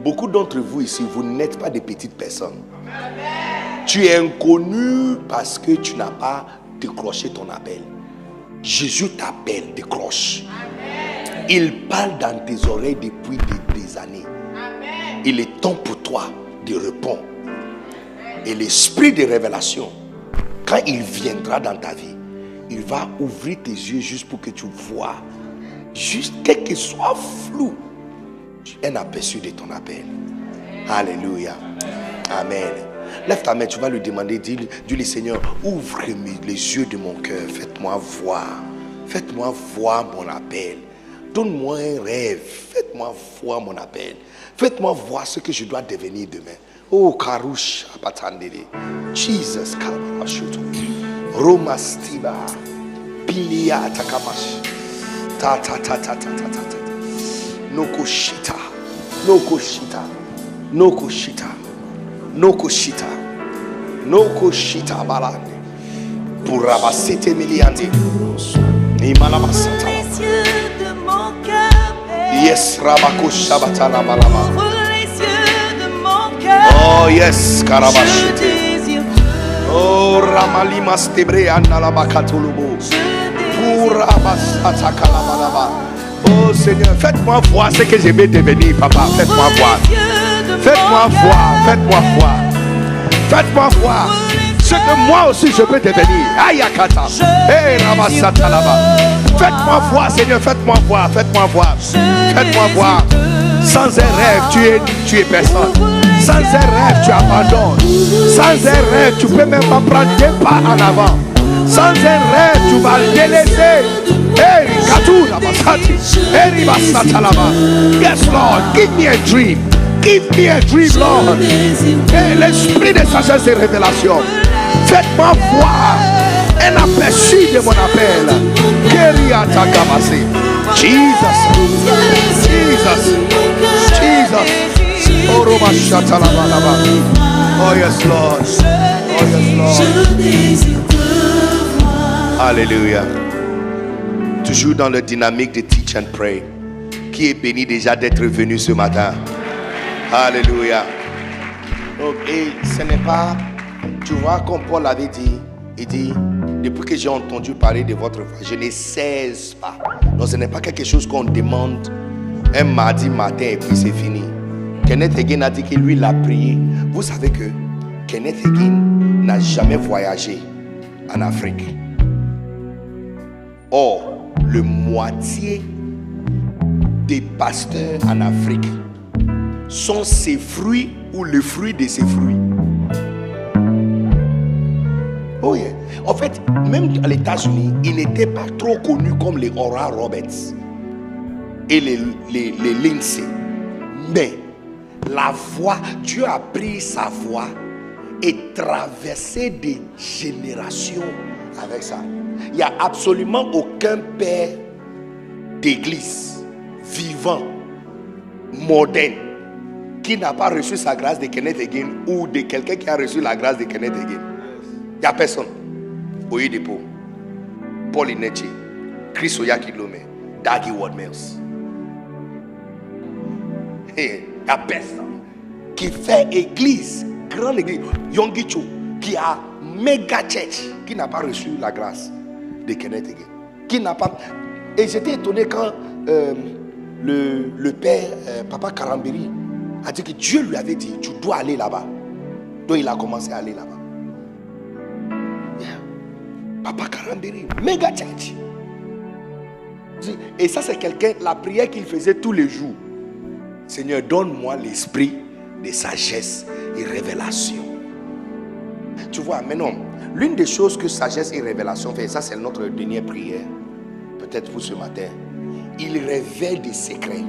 Beaucoup d'entre vous ici, vous n'êtes pas des petites personnes. Tu es inconnu parce que tu n'as pas décroché ton appel. Jésus t'appelle, décroche. Il parle dans tes oreilles depuis des années. Il est temps pour toi de répondre. Et l'esprit de révélation, quand il viendra dans ta vie, il va ouvrir tes yeux juste pour que tu vois, juste quel que soit flou, un aperçu de ton appel. Alléluia. Amen. Lève ta main, tu vas lui demander, dis-lui Seigneur, ouvre les yeux de mon cœur, faites-moi voir mon appel. Donne-moi un rêve. Faites-moi voir mon appel. Faites-moi voir ce que je dois devenir demain. Oh, Karush Apatandele. Jesus Kalabashuto. Roma Stiba. Pilia Takamash. Ta ta ta ta ta ta ta ta. Nokoshita. Nokoshita. Nokoshita. Nokoshita. Nokoshita balande. Pour rabasete miliandi. Imalabasata. Yes, Rabakosha Batala Malama. Oh, yes, Karabashite. Oh, Ramalima Stebre Andalabakatulubu. Pour Rabasata Kalabalaba. Oh Seigneur, faites-moi voir ce que je vais devenir, papa. Faites-moi voir. Faites-moi voir. Faites-moi voir. Faites-moi voir ce que moi aussi je peux devenir. Ayakata. Hey, Rabasata là-bas. Faites-moi voir, Seigneur. Faites-moi voir. Faites-moi voir. Faites-moi voir. Sans un rêve, tu es personne. Sans un rêve, tu abandonnes. Sans un rêve, tu peux même pas prendre des pas en avant. Sans un rêve, tu vas le délaisser. Hey, Katula Basati. Hey, Basata là-bas. Yes, Lord. Give me a dream. Give me a dream, Lord. Hey, l'esprit de sagesse et révélation. Faites-moi voir un aperçu de mon appel. Keriata Kamasi. Jesus. Jesus. Jesus. Oh, Roma Shatalaba. Oh, yes, Lord. Oh, yes, Lord. Alléluia. Toujours dans la dynamique de Teach and Pray. Qui est béni déjà d'être venu ce matin? Alléluia. Donc, et ce n'est pas, tu vois, comme Paul avait dit, il dit, depuis que j'ai entendu parler de votre foi, je ne cesse pas. Donc, ce n'est pas quelque chose qu'on demande un mardi matin et puis c'est fini. Kenneth Hagin a dit que lui, il a prié. Vous savez que Kenneth Hagin n'a jamais voyagé en Afrique. Or, le moitié des pasteurs en Afrique sont ses fruits ou le fruit de ses fruits. Oh yeah. En fait, même à l'États-Unis, ils n'étaient pas trop connus comme les Oral Roberts et les Lindsay. Mais la voix, Dieu a pris sa voix et traversé des générations avec ça. Il n'y a absolument aucun père d'église vivant, moderne, qui n'a pas reçu sa grâce de Kenneth Hagin ou de quelqu'un qui a reçu la grâce de Kenneth Hagin. Il n'y a personne. Oyedepo, Paul Inechi, Chris Oyakilome, Dagi Ward-Mills. Il n'y a personne qui fait église, grande église, Yongicho, qui a méga church, qui n'a pas reçu la grâce de Kenneth Hagin. Qui n'a pas. Et j'étais étonné quand le père, Papa Karambiri, a dit que Dieu lui avait dit, tu dois aller là-bas. Donc il a commencé à aller là-bas. Yeah. Papa Karambiri, méga church. Et ça c'est quelqu'un, la prière qu'il faisait tous les jours. Seigneur, donne-moi l'esprit de sagesse et révélation. Tu vois, maintenant, l'une des choses que sagesse et révélation fait, ça c'est notre dernière prière, peut-être pour ce matin, il révèle des secrets.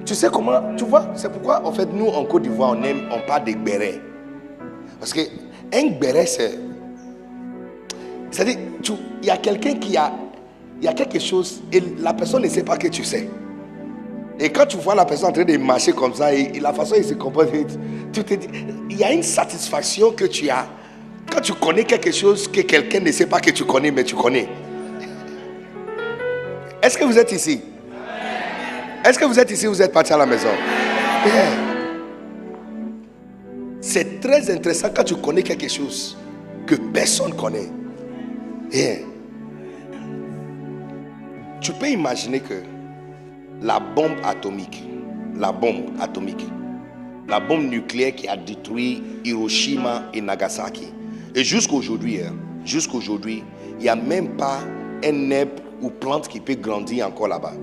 Tu sais comment, tu vois, c'est pourquoi en fait nous en Côte d'Ivoire on parle de béret. Parce que un béret c'est-à-dire, il y a quelqu'un il y a quelque chose et la personne ne sait pas que tu sais. Et quand tu vois la personne en train de marcher comme ça et la façon dont il se comporte, tu te dis, il y a une satisfaction que tu as quand tu connais quelque chose que quelqu'un ne sait pas que tu connais, mais tu connais. Est-ce que vous êtes ici? Est-ce que vous êtes ici ou vous êtes parti à la maison? Yeah. C'est très intéressant quand tu connais quelque chose que personne ne connaît. Yeah. Tu peux imaginer que la bombe atomique, la bombe nucléaire qui a détruit Hiroshima et Nagasaki, et jusqu'aujourd'hui, il n'y a même pas un arbre ou plante qui peut grandir encore là-bas.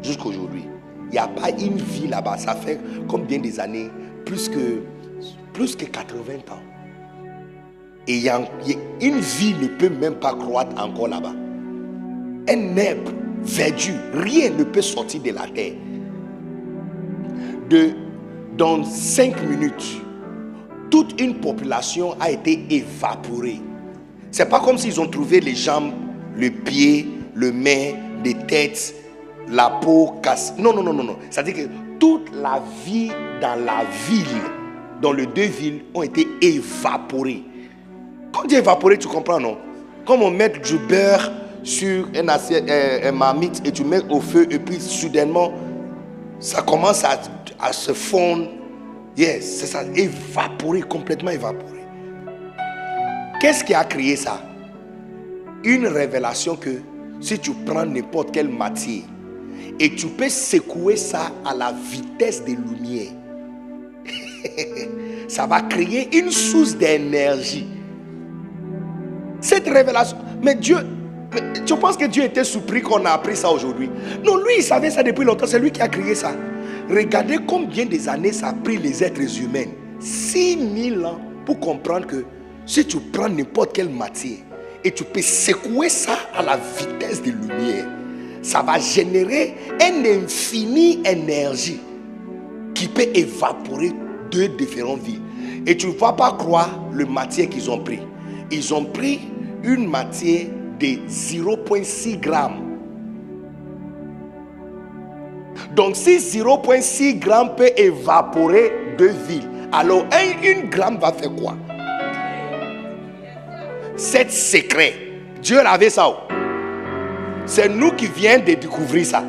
Jusqu'aujourd'hui, il n'y a pas une vie là-bas. Ça fait combien des années? Plus que 80 ans. Et une vie ne peut même pas croître encore là-bas. un herbe verdure, rien ne peut sortir de la terre. Dans 5 minutes, toute une population a été évaporée. C'est pas comme s'ils ont trouvé les jambes, le pied, le main, les têtes, la peau cassée. Non. C'est-à-dire que toute la vie dans la ville, dans les 2 villes, ont été évaporées. Quand tu es évaporé, tu comprends, non? Comme on met du beurre sur un marmite et tu mets au feu et puis soudainement, ça commence à se fondre. Yes, c'est ça, évaporé, complètement évaporé. Qu'est-ce qui a créé ça? Une révélation que si tu prends n'importe quelle matière et tu peux secouer ça à la vitesse des lumières, ça va créer une source d'énergie. Cette révélation, mais Dieu, tu penses que Dieu était surpris qu'on a appris ça aujourd'hui? Non, lui il savait ça depuis longtemps, c'est lui qui a créé ça. Regardez combien des années ça a pris les êtres humains. 6000 ans pour comprendre que si tu prends n'importe quelle matière et tu peux secouer ça à la vitesse des lumières, ça va générer une infinie énergie qui peut évaporer 2 différentes villes. Et tu ne vas pas croire le matière qu'ils ont pris. Ils ont pris une matière de 0,6 grammes. Donc si 0,6 grammes peut évaporer 2 villes, alors 1 gramme va faire quoi? C'est secret. Dieu avait ça. C'est nous qui viens de découvrir ça.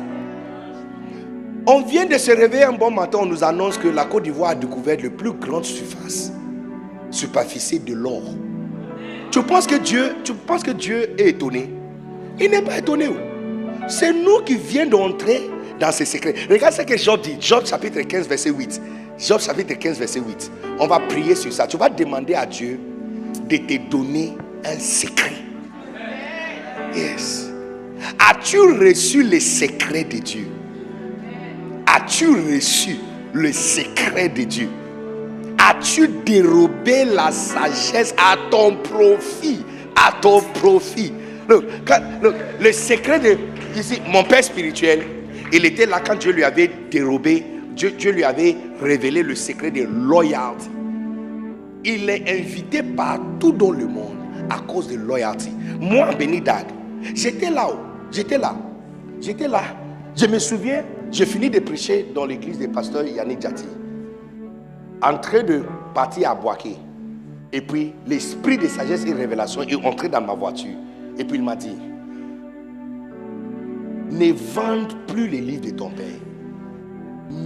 On vient de se réveiller un bon matin, on nous annonce que la Côte d'Ivoire a découvert la plus grande superficie de l'or. Tu penses que Dieu est étonné? Il n'est pas étonné. C'est nous qui venons d'entrer dans ces secrets. Regarde ce que Job dit. Job chapitre 15 verset 8. Job chapitre 15 verset 8. On va prier sur ça. Tu vas demander à Dieu de te donner un secret. Yes. As-tu reçu le secret de Dieu? As-tu reçu le secret de Dieu? As-tu dérobé la sagesse à ton profit? À ton profit. Look, le secret de... Ici, mon père spirituel, il était là quand Dieu lui avait dérobé, Dieu lui avait révélé le secret de loyauté. Il est invité partout dans le monde à cause de loyauté. Moi, Béni Dag, j'étais là. Je me souviens, j'ai fini de prêcher dans l'église du pasteur Yannick Djati, en train de partir à Boaké. Et puis, l'esprit de sagesse et révélation est entré dans ma voiture. Et puis, il m'a dit, ne vende plus les livres de ton père.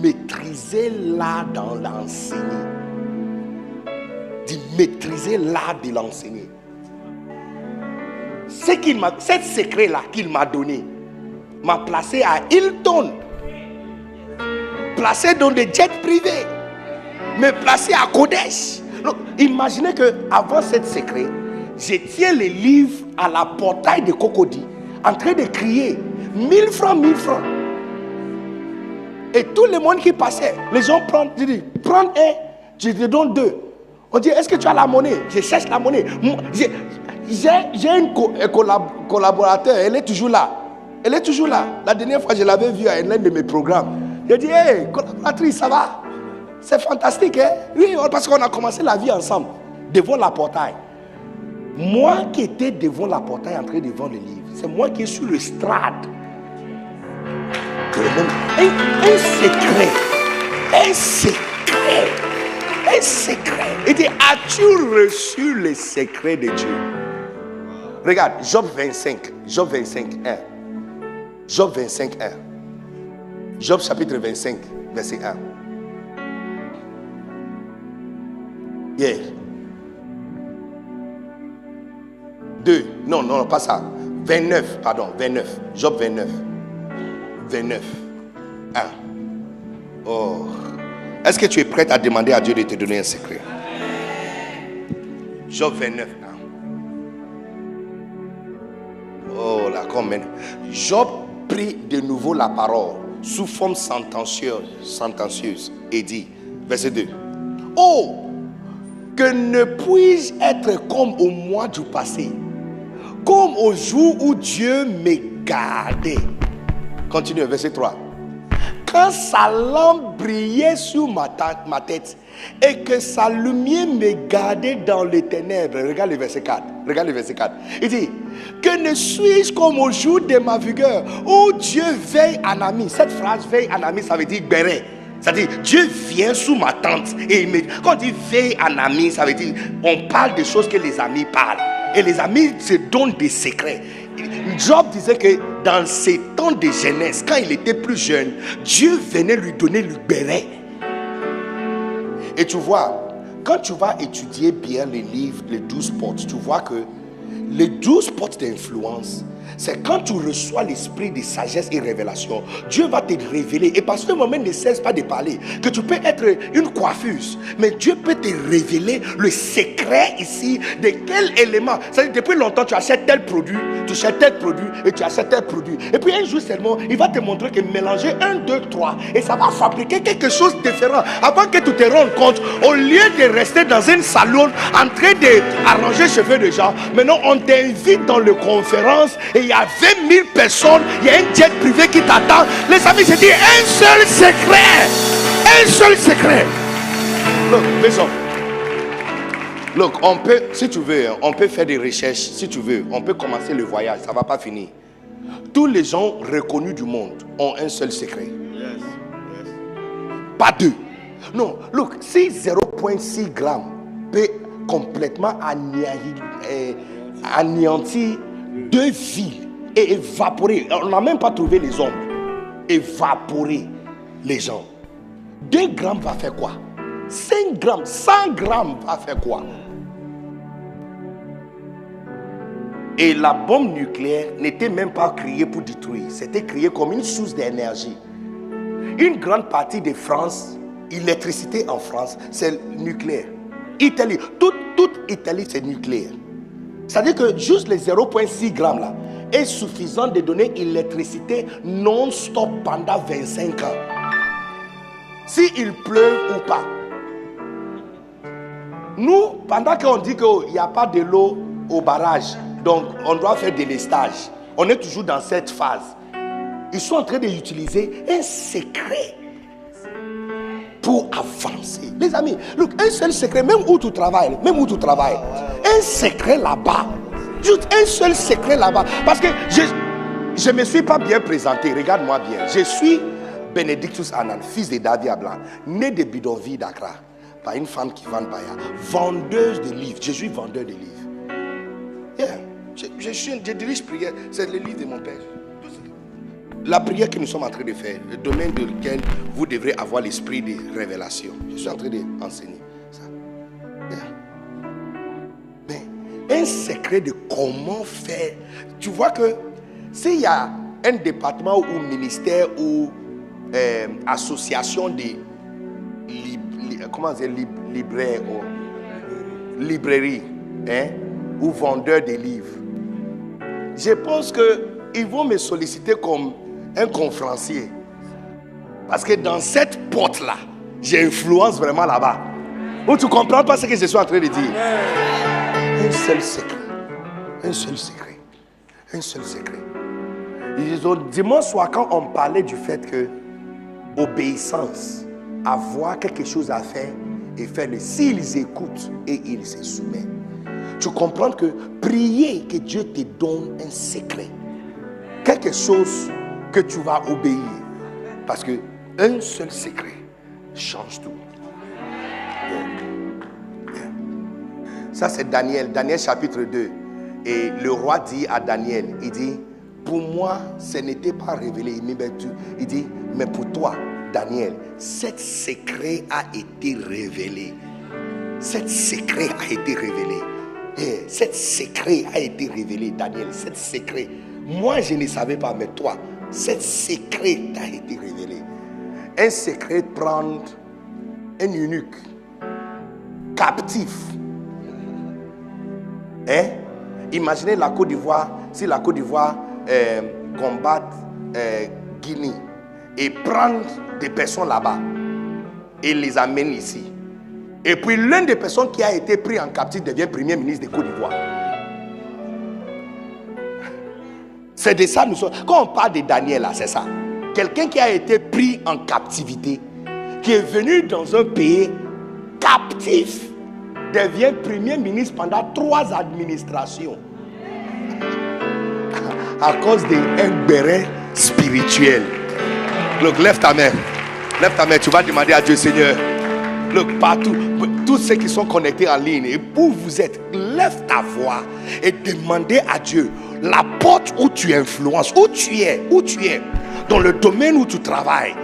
Maîtrisez l'art dans l'enseigner. Dis, maîtrisez l'art de l'enseigner. Cet secret-là qu'il m'a donné m'a placé à Hilton, placé dans des jets privés, me placé à Kodesh. Donc, imaginez qu'avant ce secret, je tiens les livres à la portail de Cocody, en train de crier 1000 francs, 1000 francs. Et tout le monde qui passait, les gens prennent, je dis, prends un, je te donne 2. On dit, est-ce que tu as la monnaie? Je cherche la monnaie. J'ai une collaborateur, elle est toujours là. Elle est toujours là. La dernière fois, je l'avais vue à l'un de mes programmes. Je dis, hey, collaboratrice, ça va? C'est fantastique, hein? Oui, parce qu'on a commencé la vie ensemble, devant la portail. Moi qui étais devant la portail en train de vendre le livre, c'est moi qui est sur le strade. Un secret. Un secret. Un secret. Il dit, as-tu reçu le secret de Dieu? Regarde, Job 25. Job 25, 1. Job 25, 1. Job chapitre 25, verset 1. Yeah. 2. Non, pas ça. 29, pardon, 29. Job 29. 29. 1. Oh. Est-ce que tu es prête à demander à Dieu de te donner un secret? Job 29, 1. Oh là, comme maintenant. Job prit de nouveau la parole sous forme sentencieuse et dit, verset 2. Oh, que ne puis-je être comme au mois du passé, comme au jour où Dieu me gardait. Continue, verset 3. Quand sa lampe brillait sur ma tête et que sa lumière me gardait dans les ténèbres. Regarde le verset 4. Regarde le verset 4. Il dit, que ne suis-je comme au jour de ma vigueur où Dieu veille en ami. Cette phrase veille en ami, ça veut dire béret. C'est-à-dire, Dieu vient sous ma tente et il me... Quand on dit veille en ami, ça veut dire, on parle des choses que les amis parlent. Et les amis se donnent des secrets. Job disait que dans ses temps de jeunesse, quand il était plus jeune, Dieu venait lui donner le béret. Et tu vois, quand tu vas étudier bien les livres, les 12 portes, tu vois que les 12 portes d'influence, c'est quand tu reçois l'esprit de sagesse et révélation, Dieu va te révéler. Et parce que le moment ne cesse pas de parler, que tu peux être une coiffeuse, mais Dieu peut te révéler le secret ici de quel élément. C'est-à-dire, depuis longtemps, tu achètes tel produit, tu achètes tel produit et tu achètes tel produit. Et puis un jour seulement, il va te montrer que mélanger 1, 2, 3 et ça va fabriquer quelque chose de différent. Avant que tu te rendes compte, au lieu de rester dans un salon en train d'arranger les cheveux de gens, maintenant on t'invite dans les conférences et il y a 20 000 personnes, il y a un jet privé qui t'attend. Les amis, c'est dit un seul secret. Un seul secret. Look, listen. Look, on peut, si tu veux, on peut faire des recherches, si tu veux, on peut commencer le voyage, ça ne va pas finir. Tous les gens reconnus du monde ont un seul secret. Yes. Pas deux. Non, look, si 0,6 grammes peut complètement anéantir 2 villes et évaporer, on n'a même pas trouvé les hommes, évaporer les gens. 2 grammes va faire quoi? 5 grammes, 100 grammes va faire quoi? Et la bombe nucléaire n'était même pas créée pour détruire, c'était créé comme une source d'énergie. Une grande partie de France, l'électricité en France, c'est nucléaire. Italie, toute Italie c'est nucléaire. C'est-à-dire que juste les 0,6 grammes là est suffisant de donner l'électricité non-stop pendant 25 ans. S'il pleut ou pas. Nous, pendant qu'on dit qu'il n'y a pas de l'eau au barrage, donc on doit faire des lestages, on est toujours dans cette phase. Ils sont en train d'utiliser un secret pour avancer. Les amis, look, un seul secret, même où tu travailles, un secret là-bas. Juste un seul secret là-bas. Parce que je ne me suis pas bien présenté. Regarde-moi bien. Je suis Benedictus Anan, fils de David Ablan, né de bidonville d'Accra, par une femme qui vend Baya, vendeuse de livres. Je suis vendeur de livres. Yeah. Je dirige prière. C'est le livre de mon père. La prière que nous sommes en train de faire, le domaine dans lequel vous devrez avoir l'esprit de révélation. Je suis en train d'enseigner ça. Mais un secret de comment faire. Tu vois que s'il y a un département ou ministère ou association de librairie ou vendeur de livres, je pense qu'ils vont me solliciter comme un conférencier. Parce que dans cette porte-là, j'influence vraiment là-bas. Ou tu ne comprends pas ce que je suis en train de dire. Un seul secret. Un seul secret. Un seul secret. Dimanche soir, quand on parlait du fait que obéissance, avoir quelque chose à faire et faire-le, s'ils écoutent et ils se soumettent, tu comprends que prier que Dieu te donne un secret, quelque chose que tu vas obéir, parce que un seul secret change tout. Ça c'est Daniel chapitre 2. Et le roi dit à Daniel, il dit, pour moi ce n'était pas révélé. Il dit, mais pour toi Daniel, cet secret a été révélé. Cet secret a été révélé. Cet secret a été révélé, Daniel. Cet secret, moi je ne savais pas, mais toi, cet secret t'a été révélé. Un secret de prendre un eunuque captif. Imaginez la Côte d'Ivoire, si la Côte d'Ivoire combat Guinée et prendre des personnes là-bas et les amène ici. Et puis l'une des personnes qui a été prise en captif devient premier ministre de Côte d'Ivoire. C'est de ça nous sommes. Quand on parle de Daniel là, c'est ça. Quelqu'un qui a été pris en captivité, qui est venu dans un pays captif, devient premier ministre pendant 3 administrations. À cause d'un béret spirituel. Look, lève ta main. Lève ta main, tu vas demander à Dieu, Seigneur. Look, partout, tous ceux qui sont connectés en ligne, et où vous êtes, lève ta voix et demandez à Dieu la porte où tu influences, où tu es, dans le domaine où tu travailles,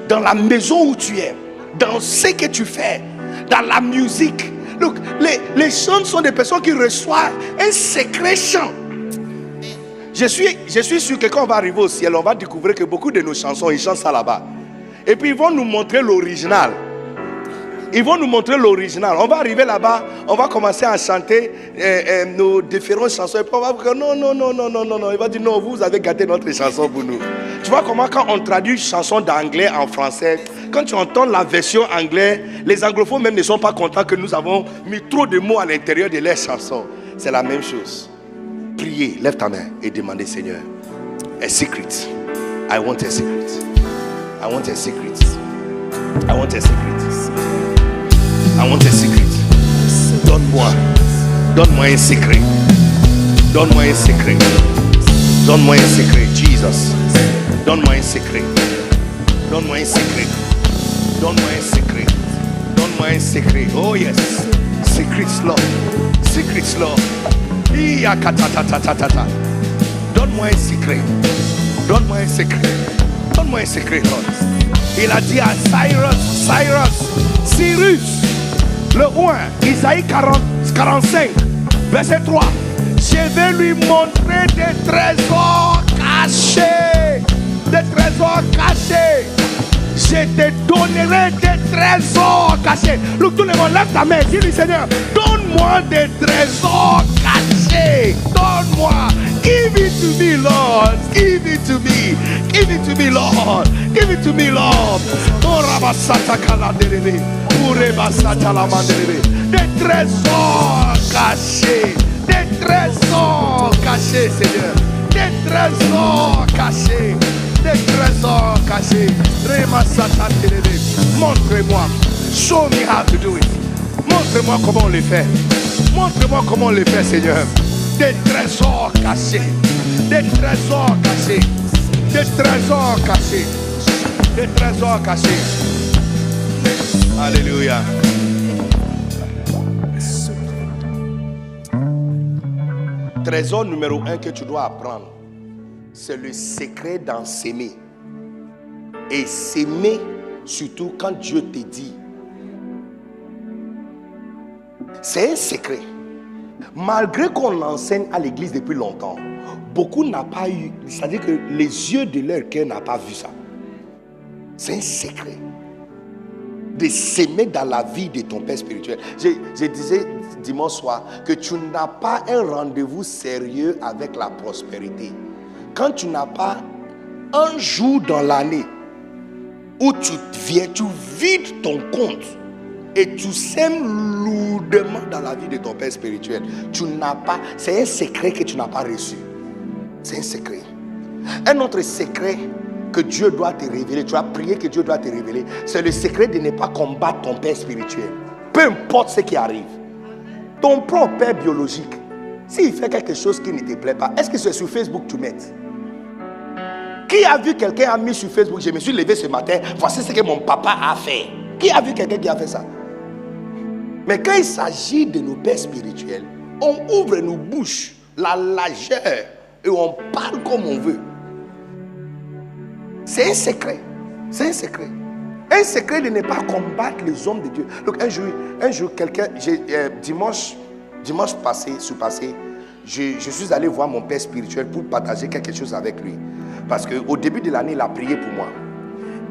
dans la maison où tu es, dans ce que tu fais, dans la musique. Look, les chants sont des personnes qui reçoivent un secret chant. Je suis sûr que quand on va arriver au ciel, on va découvrir que beaucoup de nos chansons, ils chantent ça là-bas. Et puis ils vont nous montrer l'original. Ils vont nous montrer l'original. On va arriver là-bas, on va commencer à chanter nos différentes chansons. Et puis on va dire non. Il va dire non, vous avez gâté notre chanson pour nous. Tu vois comment quand on traduit chanson d'anglais en français, quand tu entends la version anglaise, les anglophones même ne sont pas contents que nous avons mis trop de mots à l'intérieur de leurs chansons. C'est la même chose. Priez, lève ta main et demandez, Seigneur, a secret. I want a secret. I want a secret. I want a secret. I want a secret. Donne-moi un secret. Donne-moi un secret. Donne-moi un secret, Jesus. Donne-moi un secret. Donne-moi un secret. Donne-moi un secret. Donne-moi un secret. Oh yes. Secrets, Lord. Secrets, Lord. Donne-moi un secret. Donne-moi un secret. Donne-moi un secret, Lord. Il a dit à Cyrus, le 1, Isaïe 45, verset 3. Je vais lui montrer des trésors cachés. Des trésors cachés. Je te donnerai des trésors cachés. Look, tout le monde, lève ta main. Dis-lui, Seigneur, donne-moi des trésors cachés. Donne-moi. Give it to me, Lord. Give it to me. Give it to me, Lord. Give it to me, Lord. Oh, Rabasata Kaladerebe. Urebasata Lamanderebe. Des trésors cachés. Des trésors cachés, Seigneur. Des trésors cachés. Des trésors cachés. Montre-moi. Show me how to do it. Montre-moi comment on le fait. Montre-moi comment on le fait, Seigneur. Des trésors cachés. Des trésors cachés. Des trésors cachés. Des trésors cachés. Alléluia. Trésor numéro 1 que tu dois apprendre, c'est le secret d'en s'aimer. Et s'aimer surtout quand Dieu te dit. C'est un secret. Malgré qu'on enseigne à l'église depuis longtemps, beaucoup n'ont pas eu, c'est-à-dire que les yeux de leur cœur n'ont pas vu ça. C'est un secret de s'aimer dans la vie de ton père spirituel. Je disais dimanche soir que tu n'as pas un rendez-vous sérieux avec la prospérité quand tu n'as pas un jour dans l'année où tu vides ton compte et tu sèmes lourdement dans la vie de ton père spirituel. Tu n'as pas, c'est un secret que tu n'as pas reçu. C'est un secret. Un autre secret que Dieu doit te révéler, tu as prié que Dieu doit te révéler, c'est le secret de ne pas combattre ton père spirituel. Peu importe ce qui arrive. Ton propre père biologique, s'il fait quelque chose qui ne te plaît pas, est-ce que c'est sur Facebook que tu mets? Qui a vu quelqu'un a mis sur Facebook, je me suis levé ce matin, voici ce que mon papa a fait? Qui a vu quelqu'un qui a fait ça? Mais quand il s'agit de nos pères spirituels, on ouvre nos bouches, la largeur, et on parle comme on veut. C'est un secret. C'est un secret. Un secret de ne pas combattre les hommes de Dieu. Donc un jour quelqu'un, dimanche passé, je suis allé voir mon père spirituel pour partager quelque chose avec lui. Parce qu'au début de l'année, il a prié pour moi.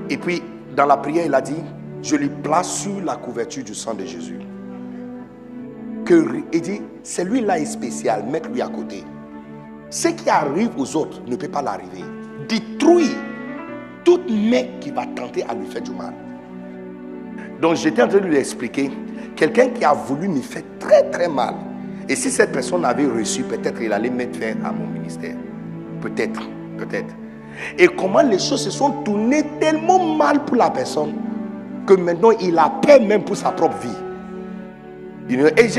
Et puis, dans la prière, il a dit, je lui place sur la couverture du sang de Jésus. Il dit, celui-là est spécial, mets-lui à côté. Ce qui arrive aux autres ne peut pas l'arriver. Détruis toute main qui va tenter à lui faire du mal. Donc j'étais en train de lui expliquer, quelqu'un qui a voulu me faire très très mal. Et si cette personne avait reçu, peut-être il allait mettre fin à mon ministère. Peut-être. Et comment les choses se sont tournées tellement mal pour la personne que maintenant il a peur même pour sa propre vie. Et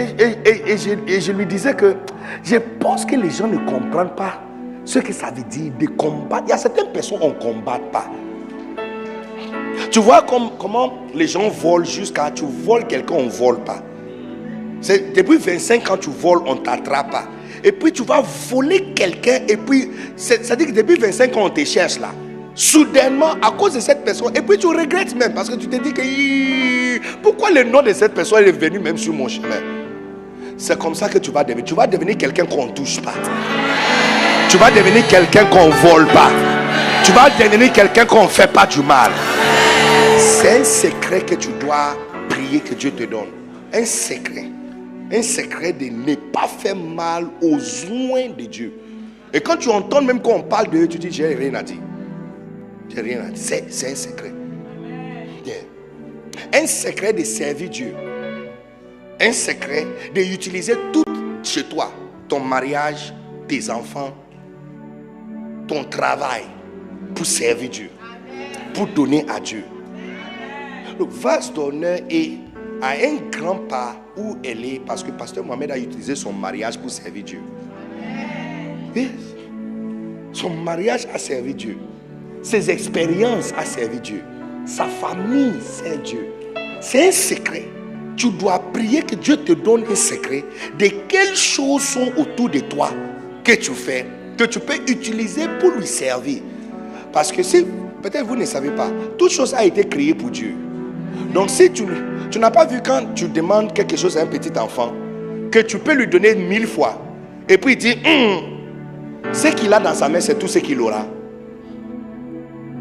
je lui disais que je pense que les gens ne comprennent pas ce que ça veut dire de combattre. Il y a certaines personnes on ne combat pas. Tu vois comment les gens volent jusqu'à... Tu voles quelqu'un, on ne vole pas. Depuis 25 ans tu voles, on ne t'attrape pas. Et puis tu vas voler quelqu'un et puis... C'est-à-dire que depuis 25 ans on te cherche là. Soudainement, à cause de cette personne, et puis tu regrettes même parce que tu te dis que... Pourquoi le nom de cette personne est venu même sur mon chemin? C'est comme ça que tu vas devenir. Tu vas devenir quelqu'un qu'on ne touche pas. Tu vas devenir quelqu'un qu'on ne vole pas. Tu vas devenir quelqu'un qu'on ne fait pas du mal. C'est un secret que tu dois prier que Dieu te donne. Un secret. Un secret de ne pas faire mal aux oins de Dieu. Et quand tu entends même qu'on parle de Dieu, tu dis j'ai rien à dire. J'ai rien à dire. C'est un secret. Yeah. Un secret de servir Dieu. Un secret d'utiliser tout chez toi. Ton mariage, tes enfants, ton travail pour servir Dieu. Pour donner à Dieu. Le vase d'honneur est à un grand pas où elle est parce que Pasteur Mohamed a utilisé son mariage pour servir Dieu. Yes. Son mariage a servi Dieu. Ses expériences a servi Dieu. Sa famille sert Dieu. C'est un secret. Tu dois prier que Dieu te donne un secret de quelles choses sont autour de toi que tu fais, que tu peux utiliser pour lui servir. Parce que si, peut-être vous ne savez pas, toute chose a été créée pour Dieu. Donc si tu n'as pas vu quand tu demandes quelque chose à un petit enfant, que tu peux lui donner 1000 fois, et puis il dit, ce qu'il a dans sa main, c'est tout ce qu'il aura.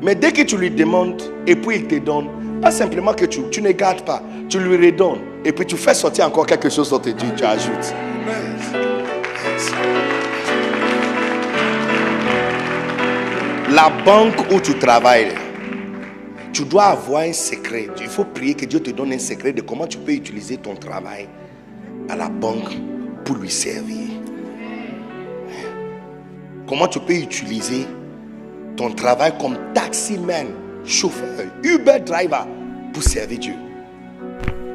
Mais dès que tu lui demandes, et puis il te donne, pas simplement que tu ne gardes pas, tu lui redonnes, et puis tu fais sortir encore quelque chose dont tu ajoutes. La banque où tu travailles, tu dois avoir un secret. Il faut prier que Dieu te donne un secret de comment tu peux utiliser ton travail à la banque pour lui servir. Comment tu peux utiliser ton travail comme taximan, chauffeur, Uber driver pour servir Dieu.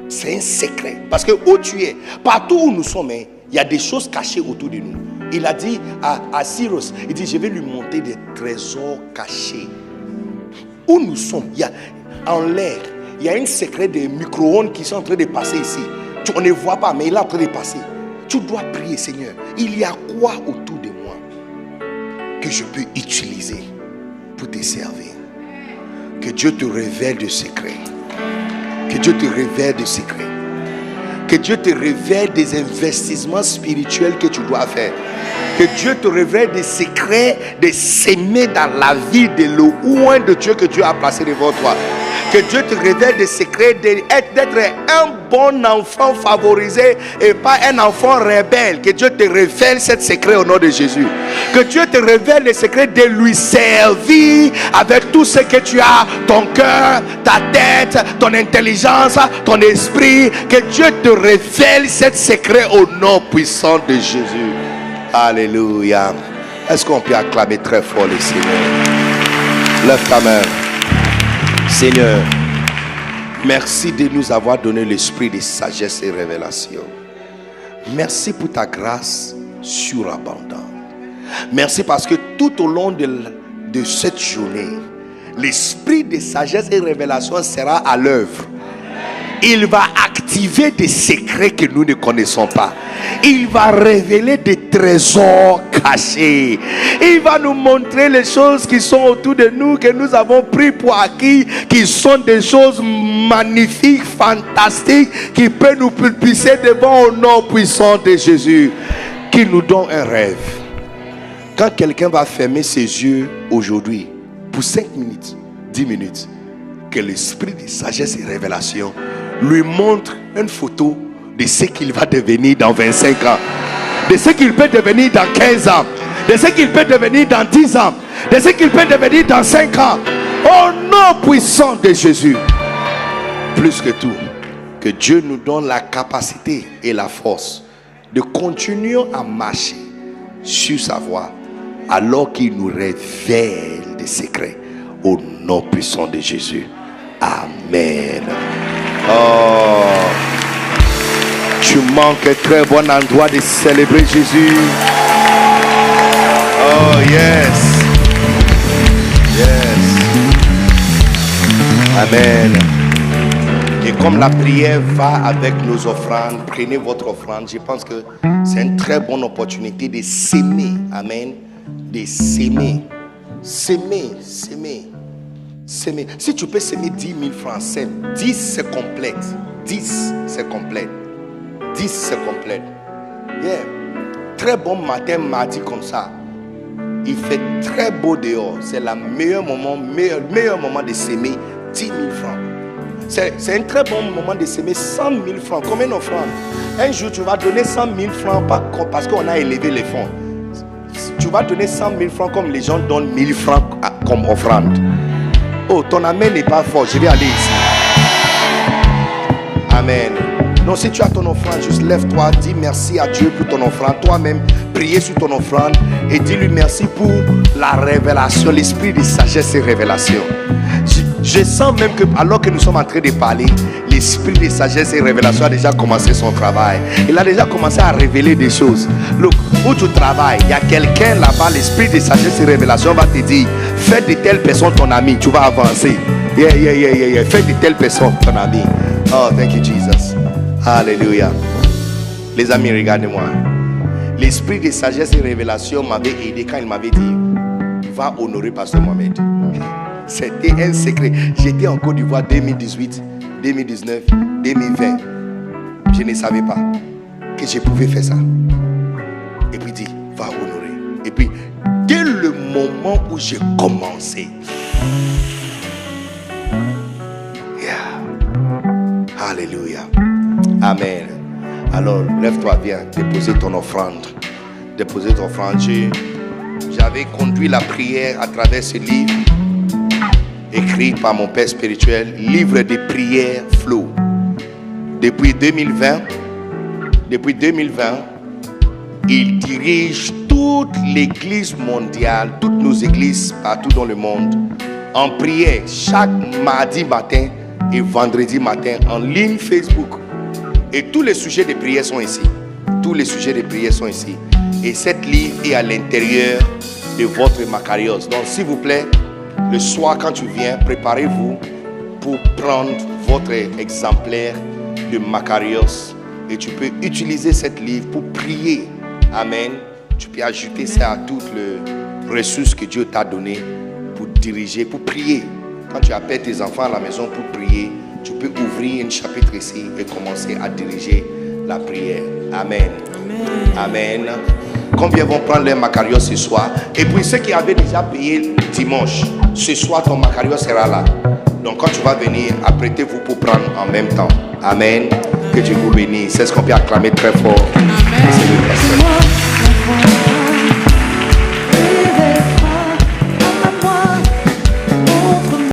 C'est un secret. Parce que où tu es, partout où nous sommes, il y a des choses cachées autour de nous. Il a dit à Cyrus, il dit, je vais lui monter des trésors cachés. Où nous sommes, il y a en l'air, il y a un secret des micro-ondes qui sont en train de passer ici. On ne voit pas, mais il est en train de passer. Tu dois prier, Seigneur. Il y a quoi autour de moi que je peux utiliser pour te servir? Que Dieu te révèle des secrets. Que Dieu te révèle des secrets. Que Dieu te révèle des investissements spirituels que tu dois faire. Que Dieu te révèle des secrets de s'aimer dans la vie de l'oint de Dieu que Dieu a placé devant toi. Que Dieu te révèle des secrets d'être un bon enfant favorisé et pas un enfant rebelle. Que Dieu te révèle ce secret au nom de Jésus. Que Dieu te révèle le secret de lui servir avec tout ce que tu as, ton cœur, ta tête, ton intelligence, ton esprit. Que Dieu te révèle ce secret au nom puissant de Jésus. Alléluia. Est-ce qu'on peut acclamer très fort le Seigneur? Lève ta main. Seigneur, merci de nous avoir donné l'esprit de sagesse et révélation. Merci pour ta grâce surabondante. Merci parce que tout au long de cette journée, l'esprit de sagesse et révélation sera à l'œuvre. Il va activer des secrets que nous ne connaissons pas. Il va révéler des trésors cachés. Il va nous montrer les choses qui sont autour de nous, que nous avons pris pour acquis, qui sont des choses magnifiques, fantastiques, qui peuvent nous propulser devant au nom puissant de Jésus. Qui nous donne un rêve. Quand quelqu'un va fermer ses yeux aujourd'hui, pour 5 minutes, 10 minutes, que l'esprit de sagesse et révélation lui montre une photo de ce qu'il va devenir dans 25 ans, de ce qu'il peut devenir dans 15 ans, de ce qu'il peut devenir dans 10 ans, de ce qu'il peut devenir dans 5 ans. Au nom puissant de Jésus. Plus que tout, que Dieu nous donne la capacité et la force de continuer à marcher sur sa voie alors qu'il nous révèle des secrets. Au nom puissant de Jésus. Amen. Oh, tu manques un très bon endroit de célébrer Jésus. Oh yes. Yes. Amen. Et comme la prière va avec nos offrandes, prenez votre offrande. Je pense que c'est une très bonne opportunité de s'aimer. Amen. De s'aimer. S'aimer. Si tu peux s'aimer 10 000 francs, c'est 10 c'est complète. 10 c'est complète. 10 c'est complète. Yeah. Très bon matin, mardi comme ça. Il fait très beau dehors. C'est le meilleur moment de s'aimer 10 000 francs. C'est un très bon moment de s'aimer 100 000 francs. Combien d'offrandes? Un jour, tu vas donner 100 000 francs pas parce qu'on a élevé les fonds. Tu vas donner 100 000 francs comme les gens donnent 1000 francs comme offrande. Oh, ton amen n'est pas fort. Je vais aller ici. Amen. Non, si tu as ton offrande, juste lève-toi, dis merci à Dieu pour ton offrande. Toi-même, priez sur ton offrande et dis-lui merci pour la révélation, l'esprit de sagesse et révélation. Je sens même que, alors que nous sommes en train de parler, l'esprit de sagesse et révélation a déjà commencé son travail. Il a déjà commencé à révéler des choses. Look, où tu travailles, il y a quelqu'un là-bas, l'esprit de sagesse et révélation va te dire, fais de telle personne ton ami, tu vas avancer. Yeah. Fais de telle personne ton ami. Oh, thank you, Jesus. Alléluia. Les amis, regardez-moi. L'esprit de sagesse et révélation m'avait aidé quand il m'avait dit, va honorer Pasteur Mohamed. C'était un secret. J'étais en Côte d'Ivoire 2018, 2019, 2020. Je ne savais pas que je pouvais faire ça. Et puis dit, va honorer. Et puis, dès le moment où j'ai commencé, alléluia. Amen. Alors, lève-toi, viens, déposer ton offrande. Déposer ton offrande. J'avais conduit la prière à travers ce livre, écrit par mon père spirituel, livre de prière flow. Depuis 2020, il dirige toute l'église mondiale, toutes nos églises partout dans le monde, en prière chaque mardi matin et vendredi matin en ligne Facebook. Et tous les sujets de prière sont ici. Tous les sujets de prière sont ici. Et cette livre est à l'intérieur de votre Macarios. Donc s'il vous plaît, le soir quand tu viens, préparez-vous pour prendre votre exemplaire de Macarios. Et tu peux utiliser cette livre pour prier. Amen. Tu peux ajouter ça à toutes les ressources que Dieu t'a données pour diriger, pour prier. Quand tu appelles tes enfants à la maison pour prier, tu peux ouvrir un chapitre ici et commencer à diriger la prière. Amen. Amen. Combien vont prendre leur Macarios ce soir? Et puis ceux qui avaient déjà payé dimanche, ce soir ton Macarios sera là. Donc quand tu vas venir, apprêtez-vous pour prendre en même temps. Amen. Que Dieu vous bénisse. C'est ce qu'on peut acclamer très fort. Amen. C'est le pasteur.